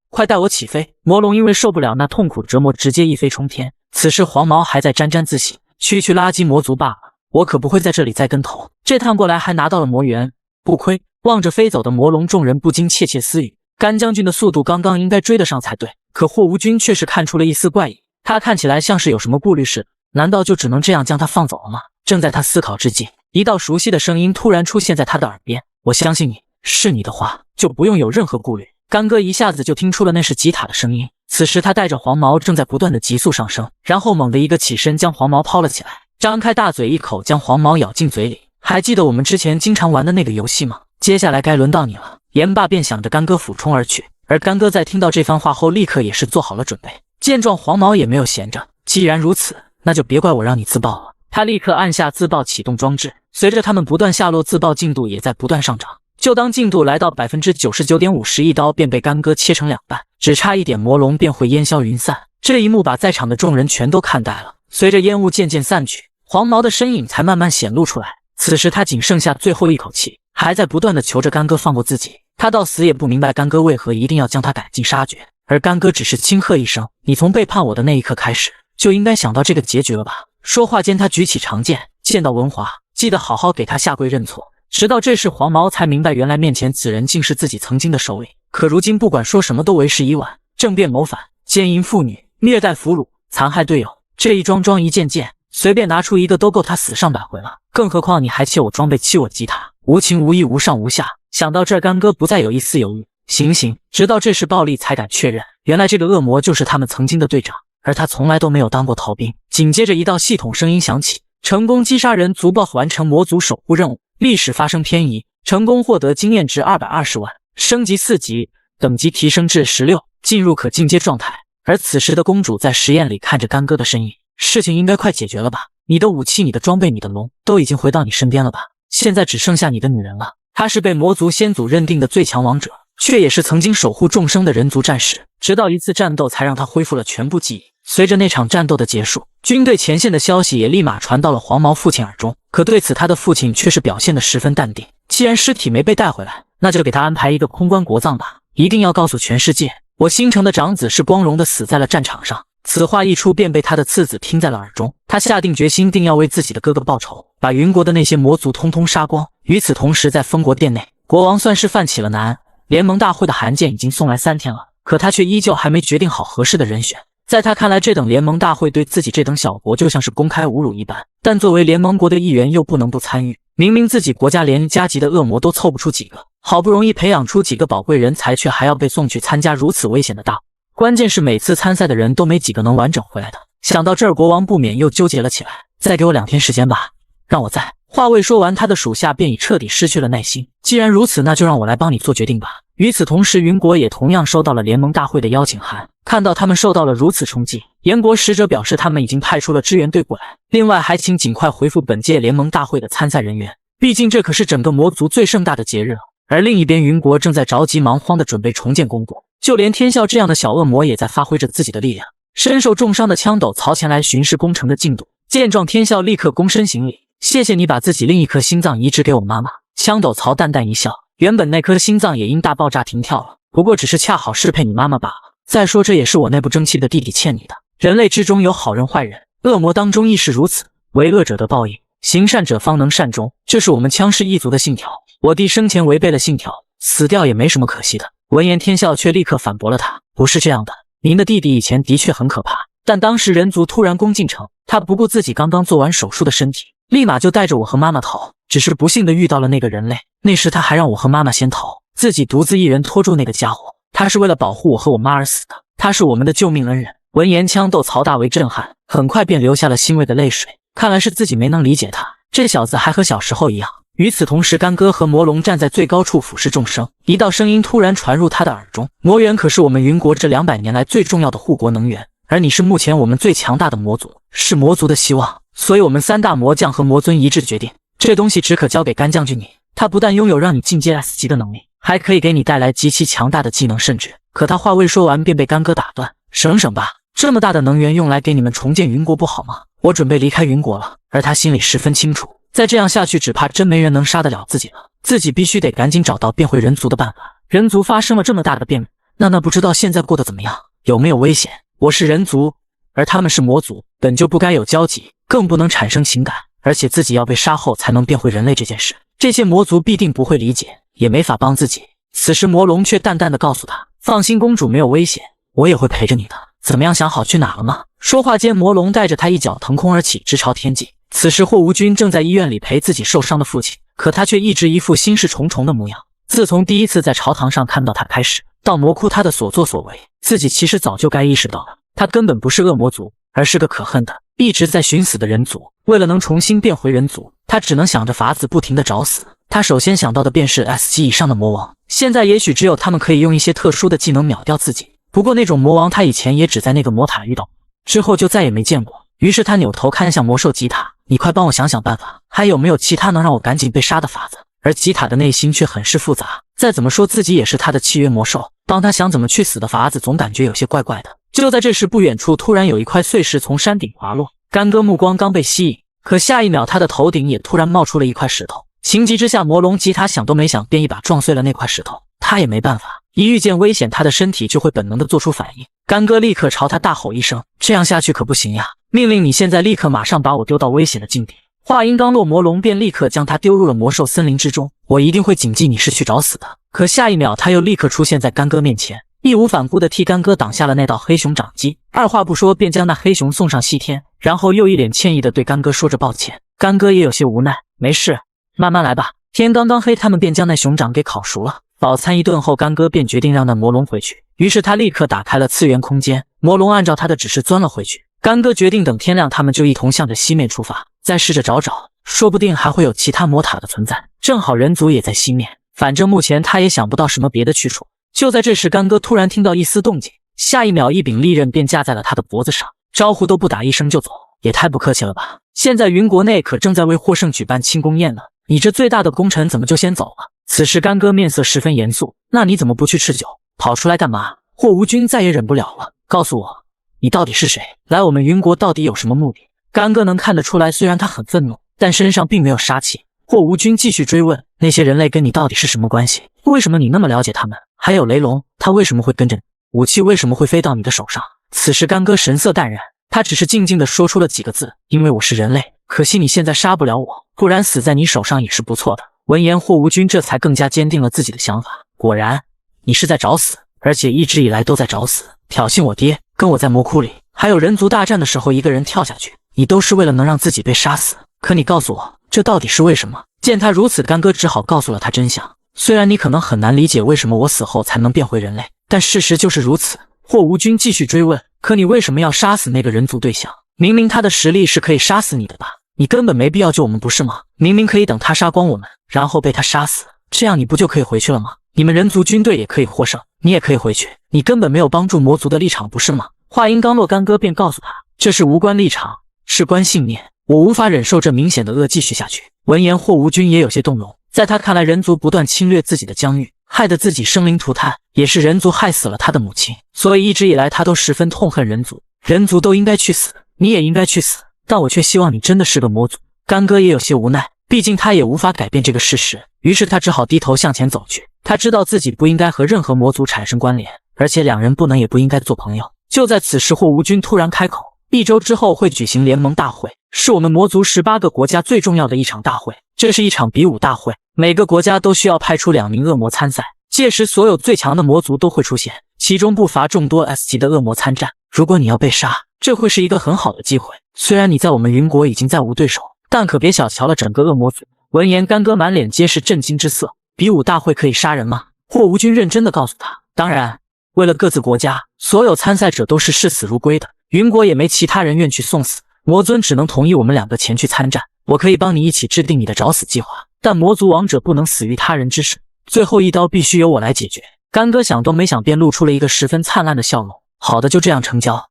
快带我起飞！魔龙因为受不了那痛苦折磨，直接一飞冲天。此时黄毛还在沾沾自喜，区垃圾魔族罢了，我可不会在这里栽跟头。这趟过来还拿到了魔元，不亏。望着飞走的魔龙，众人不禁窃窃私语，甘将军的速度刚刚应该追得上才对。可霍无君却是看出了一丝怪异，他看起来像是有什么顾虑似的，难道就只能这样将他放走了吗？正在他思考之际，一道熟悉的声音突然出现在他的耳边，我相信你，是你的话就不用有任何顾虑。干哥一下子就听出了那是吉塔的声音。此时他带着黄毛正在不断的急速上升，然后猛地一个起身将黄毛抛了起来，张开大嘴一口将黄毛咬进嘴里。还记得我们之前经常玩的那个游戏吗？接下来该轮到你了。言罢便想着干哥俯冲而去，而干哥在听到这番话后立刻也是做好了准备。见状，黄毛也没有闲着，既然如此，那就别怪我让你自爆了。他立刻按下自爆启动装置，随着他们不断下落，自爆进度也在不断上涨。就当进度来到 99.5%， 一刀便被干哥切成2半，只差一点魔龙便会烟消云散。这一幕把在场的众人全都看呆了。随着烟雾渐渐散去，黄毛的身影才慢慢显露出来。此时他仅剩下最后一口气，还在不断的求着干哥放过自己。他到死也不明白干哥为何一定要将他赶尽杀绝，而干哥只是轻喝一声，你从背叛我的那一刻开始，就应该想到这个结局了吧。说话间，他举起长剑，见到文华，记得好好给他下跪认错。直到这时，黄毛才明白，原来面前此人竟是自己曾经的首领。可如今不管说什么都为时已晚，政变谋反，奸淫妇女，虐待俘虏，残害队友，这一桩一件件，随便拿出一个都够他死上100回了。更何况你还窃我装备，欺我吉塔，无情无义，无上无下。想到这儿，干哥不再有一丝犹豫，行。直到这时，暴力才敢确认，原来这个恶魔就是他们曾经的队长，而他从来都没有当过逃兵。紧接着，一道系统声音响起，成功击杀人族 BOSS， 完成魔族守护任务。历史发生偏移，成功获得经验值220万，升级4级，等级提升至16，进入可进阶状态。而此时的公主在实验里看着干哥的身影，事情应该快解决了吧？你的武器、你的装备、你的龙都已经回到你身边了吧？现在只剩下你的女人了。她是被魔族先祖认定的最强王者，却也是曾经守护众生的人族战士。直到一次战斗才让她恢复了全部记忆。随着那场战斗的结束，军队前线的消息也立马传到了黄毛父亲耳中。可对此，他的父亲却是表现得十分淡定。既然尸体没被带回来，那就给他安排一个空关国葬吧，一定要告诉全世界，我新城的长子是光荣的死在了战场上。此话一出，便被他的次子听在了耳中。他下定决心，定要为自己的哥哥报仇，把云国的那些魔族通通杀光。与此同时，在封国殿内，国王算是犯起了难。联盟大会的函件已经送来3天了，可他却依旧还没决定好合适的人选。在他看来，这等联盟大会对自己这等小国就像是公开侮辱一般，但作为联盟国的一员又不能不参与。明明自己国家连加级的恶魔都凑不出几个，好不容易培养出几个宝贵人才，却还要被送去参加如此危险的大会。关键是每次参赛的人都没几个能完整回来的。想到这儿，国王不免又纠结了起来。再给我2天时间吧，让我再……话未说完，他的属下便已彻底失去了耐心。既然如此，那就让我来帮你做决定吧。与此同时，云国也同样收到了联盟大会的邀请函，看到他们受到了如此冲击，燕国使者表示他们已经派出了支援队过来，另外还请尽快回复本届联盟大会的参赛人员，毕竟这可是整个魔族最盛大的节日了。而另一边，云国正在着急忙慌地准备重建公国，就连天啸这样的小恶魔也在发挥着自己的力量。身受重伤的枪斗曹前来巡视工程的进度，见状天啸立刻躬身行礼，谢谢你把自己另一颗心脏移植给我妈妈。枪斗曹淡淡一笑，原本那颗心脏也因大爆炸停跳了，不过只是恰好适配你妈妈罢了。再说这也是我内部争气的弟弟欠你的。人类之中有好人坏人，恶魔当中亦是如此，为恶者得报应，行善者方能善终，这是我们羌氏一族的信条。我弟生前违背了信条，死掉也没什么可惜的。闻言天啸却立刻反驳了他，不是这样的，您的弟弟以前的确很可怕，但当时人族突然攻进城，他不顾自己刚刚做完手术的身体，立马就带着我和妈妈逃，只是不幸的遇到了那个人类，那时他还让我和妈妈先逃，自己独自一人拖住那个家伙。他是为了保护我和我妈而死的，他是我们的救命恩人。闻言枪斗曹大为震撼，很快便流下了欣慰的泪水，看来是自己没能理解他，这小子还和小时候一样。与此同时，干哥和魔龙站在最高处俯视众生，一道声音突然传入他的耳中，魔源可是我们云国这200年来最重要的护国能源，而你是目前我们最强大的魔族，是魔族的希望，所以我们3大魔将和魔尊一致决定，这东西只可交给干将军你，他不但拥有让你进阶 S 级的能力，还可以给你带来极其强大的技能，甚至……可他话未说完便被干哥打断，省省吧，这么大的能源用来给你们重建云国不好吗？我准备离开云国了。而他心里十分清楚，再这样下去只怕真没人能杀得了自己了，自己必须得赶紧找到变回人族的办法。人族发生了这么大的变故，那不知道现在过得怎么样，有没有危险？我是人族，而他们是魔族，本就不该有交集，更不能产生情感，而且自己要被杀后才能变回人类这件事，这些魔族必定不会理解，也没法帮自己。此时魔龙却淡淡的告诉他，放心，公主没有危险，我也会陪着你的。怎么样，想好去哪了吗？说话间，魔龙带着他一脚腾空而起，直朝天际。此时霍无君正在医院里陪自己受伤的父亲，可他却一直一副心事重重的模样。自从第一次在朝堂上看到他开始，到魔窟他的所作所为，自己其实早就该意识到了，他根本不是恶魔族，而是个可恨的一直在寻死的人族。为了能重新变回人族，他只能想着法子不停地找死。他首先想到的便是 S 级以上的魔王，现在也许只有他们可以用一些特殊的技能秒掉自己。不过那种魔王他以前也只在那个魔塔遇到，之后就再也没见过。于是他扭头看向魔兽吉塔，你快帮我想想办法，还有没有其他能让我赶紧被杀的法子？而吉塔的内心却很是复杂，再怎么说自己也是他的契约魔兽，帮他想怎么去死的法子总感觉有些怪怪的。就在这时，不远处突然有一块碎石从山顶滑落，干哥目光刚被吸引，可下一秒他的头顶也突然冒出了一块石头。情急之下，魔龙吉塔想都没想便一把撞碎了那块石头，他也没办法，一遇见危险他的身体就会本能的做出反应。干哥立刻朝他大吼一声，这样下去可不行呀，命令你现在立刻马上把我丢到危险的境地。话音刚落，魔龙便立刻将他丢入了魔兽森林之中，我一定会谨记你是去找死的。可下一秒他又立刻出现在干哥面前，义无反顾地替干哥挡下了那道黑熊掌击，二话不说便将那黑熊送上西天，然后又一脸歉意地对干哥说着抱歉。干哥也有些无奈，没事，慢慢来吧。天刚刚黑，他们便将那熊掌给烤熟了。饱餐一顿后，干哥便决定让那魔龙回去，于是他立刻打开了次元空间，魔龙按照他的指示钻了回去。干哥决定等天亮，他们就一同向着西面出发，再试着找，说不定还会有其他魔塔的存在，正好人族也在西面，反正目前他也想不到什么别的去处。就在这时，干哥突然听到一丝动静，下一秒一柄利刃便架在了他的脖子上，招呼都不打一声就走，也太不客气了吧！现在云国内可正在为获胜举办庆功宴呢，你这最大的功臣怎么就先走了？此时干哥面色十分严肃，那你怎么不去吃酒，跑出来干嘛？霍无君再也忍不了了，告诉我，你到底是谁？来我们云国到底有什么目的？干哥能看得出来，虽然他很愤怒，但身上并没有杀气。霍无君继续追问，那些人类跟你到底是什么关系？为什么你那么了解他们？还有雷龙，他为什么会跟着你？武器为什么会飞到你的手上？此时干哥神色淡然，他只是静静地说出了几个字，因为我是人类，可惜你现在杀不了我，不然死在你手上也是不错的。闻言，霍无君这才更加坚定了自己的想法，果然，你是在找死，而且一直以来都在找死，挑衅我爹，跟我在魔窟里，还有人族大战的时候一个人跳下去，你都是为了能让自己被杀死。可你告诉我，这到底是为什么？见他如此，干哥只好告诉了他真相。虽然你可能很难理解为什么我死后才能变回人类，但事实就是如此。霍无君继续追问，可你为什么要杀死那个人族对象？明明他的实力是可以杀死你的吧？你根本没必要救我们不是吗？明明可以等他杀光我们，然后被他杀死，这样你不就可以回去了吗？你们人族军队也可以获胜，你也可以回去，你根本没有帮助魔族的立场，不是吗？话音刚落，干哥便告诉他，这是无关立场，事关信念，我无法忍受这明显的恶继续下去。闻言，霍无君也有些动容，在他看来，人族不断侵略自己的疆域，害得自己生灵涂炭，也是人族害死了他的母亲，所以一直以来他都十分痛恨人族，人族都应该去死，你也应该去死，但我却希望你真的是个魔族。干哥也有些无奈，毕竟他也无法改变这个事实，于是他只好低头向前走去。他知道自己不应该和任何魔族产生关联，而且两人不能也不应该做朋友。就在此时，霍无君突然开口，1周之后会举行联盟大会，是我们魔族18个国家最重要的一场大会，这是一场比武大会，每个国家都需要派出2名恶魔参赛，届时所有最强的魔族都会出现，其中不乏众多 S 级的恶魔参战。如果你要被杀，这会是一个很好的机会，虽然你在我们云国已经再无对手，但可别小瞧了整个恶魔族。闻言，干哥满脸皆是震惊之色。比武大会可以杀人吗？霍无君认真地告诉他，当然，为了各自国家，所有参赛者都是视死如归的，云国也没其他人愿去送死，魔尊只能同意我们2个前去参战。我可以帮你一起制定你的找死计划，但魔族王者不能死于他人之手，最后一刀必须由我来解决。干哥想都没想便露出了一个十分灿烂的笑容。好的，就这样成交。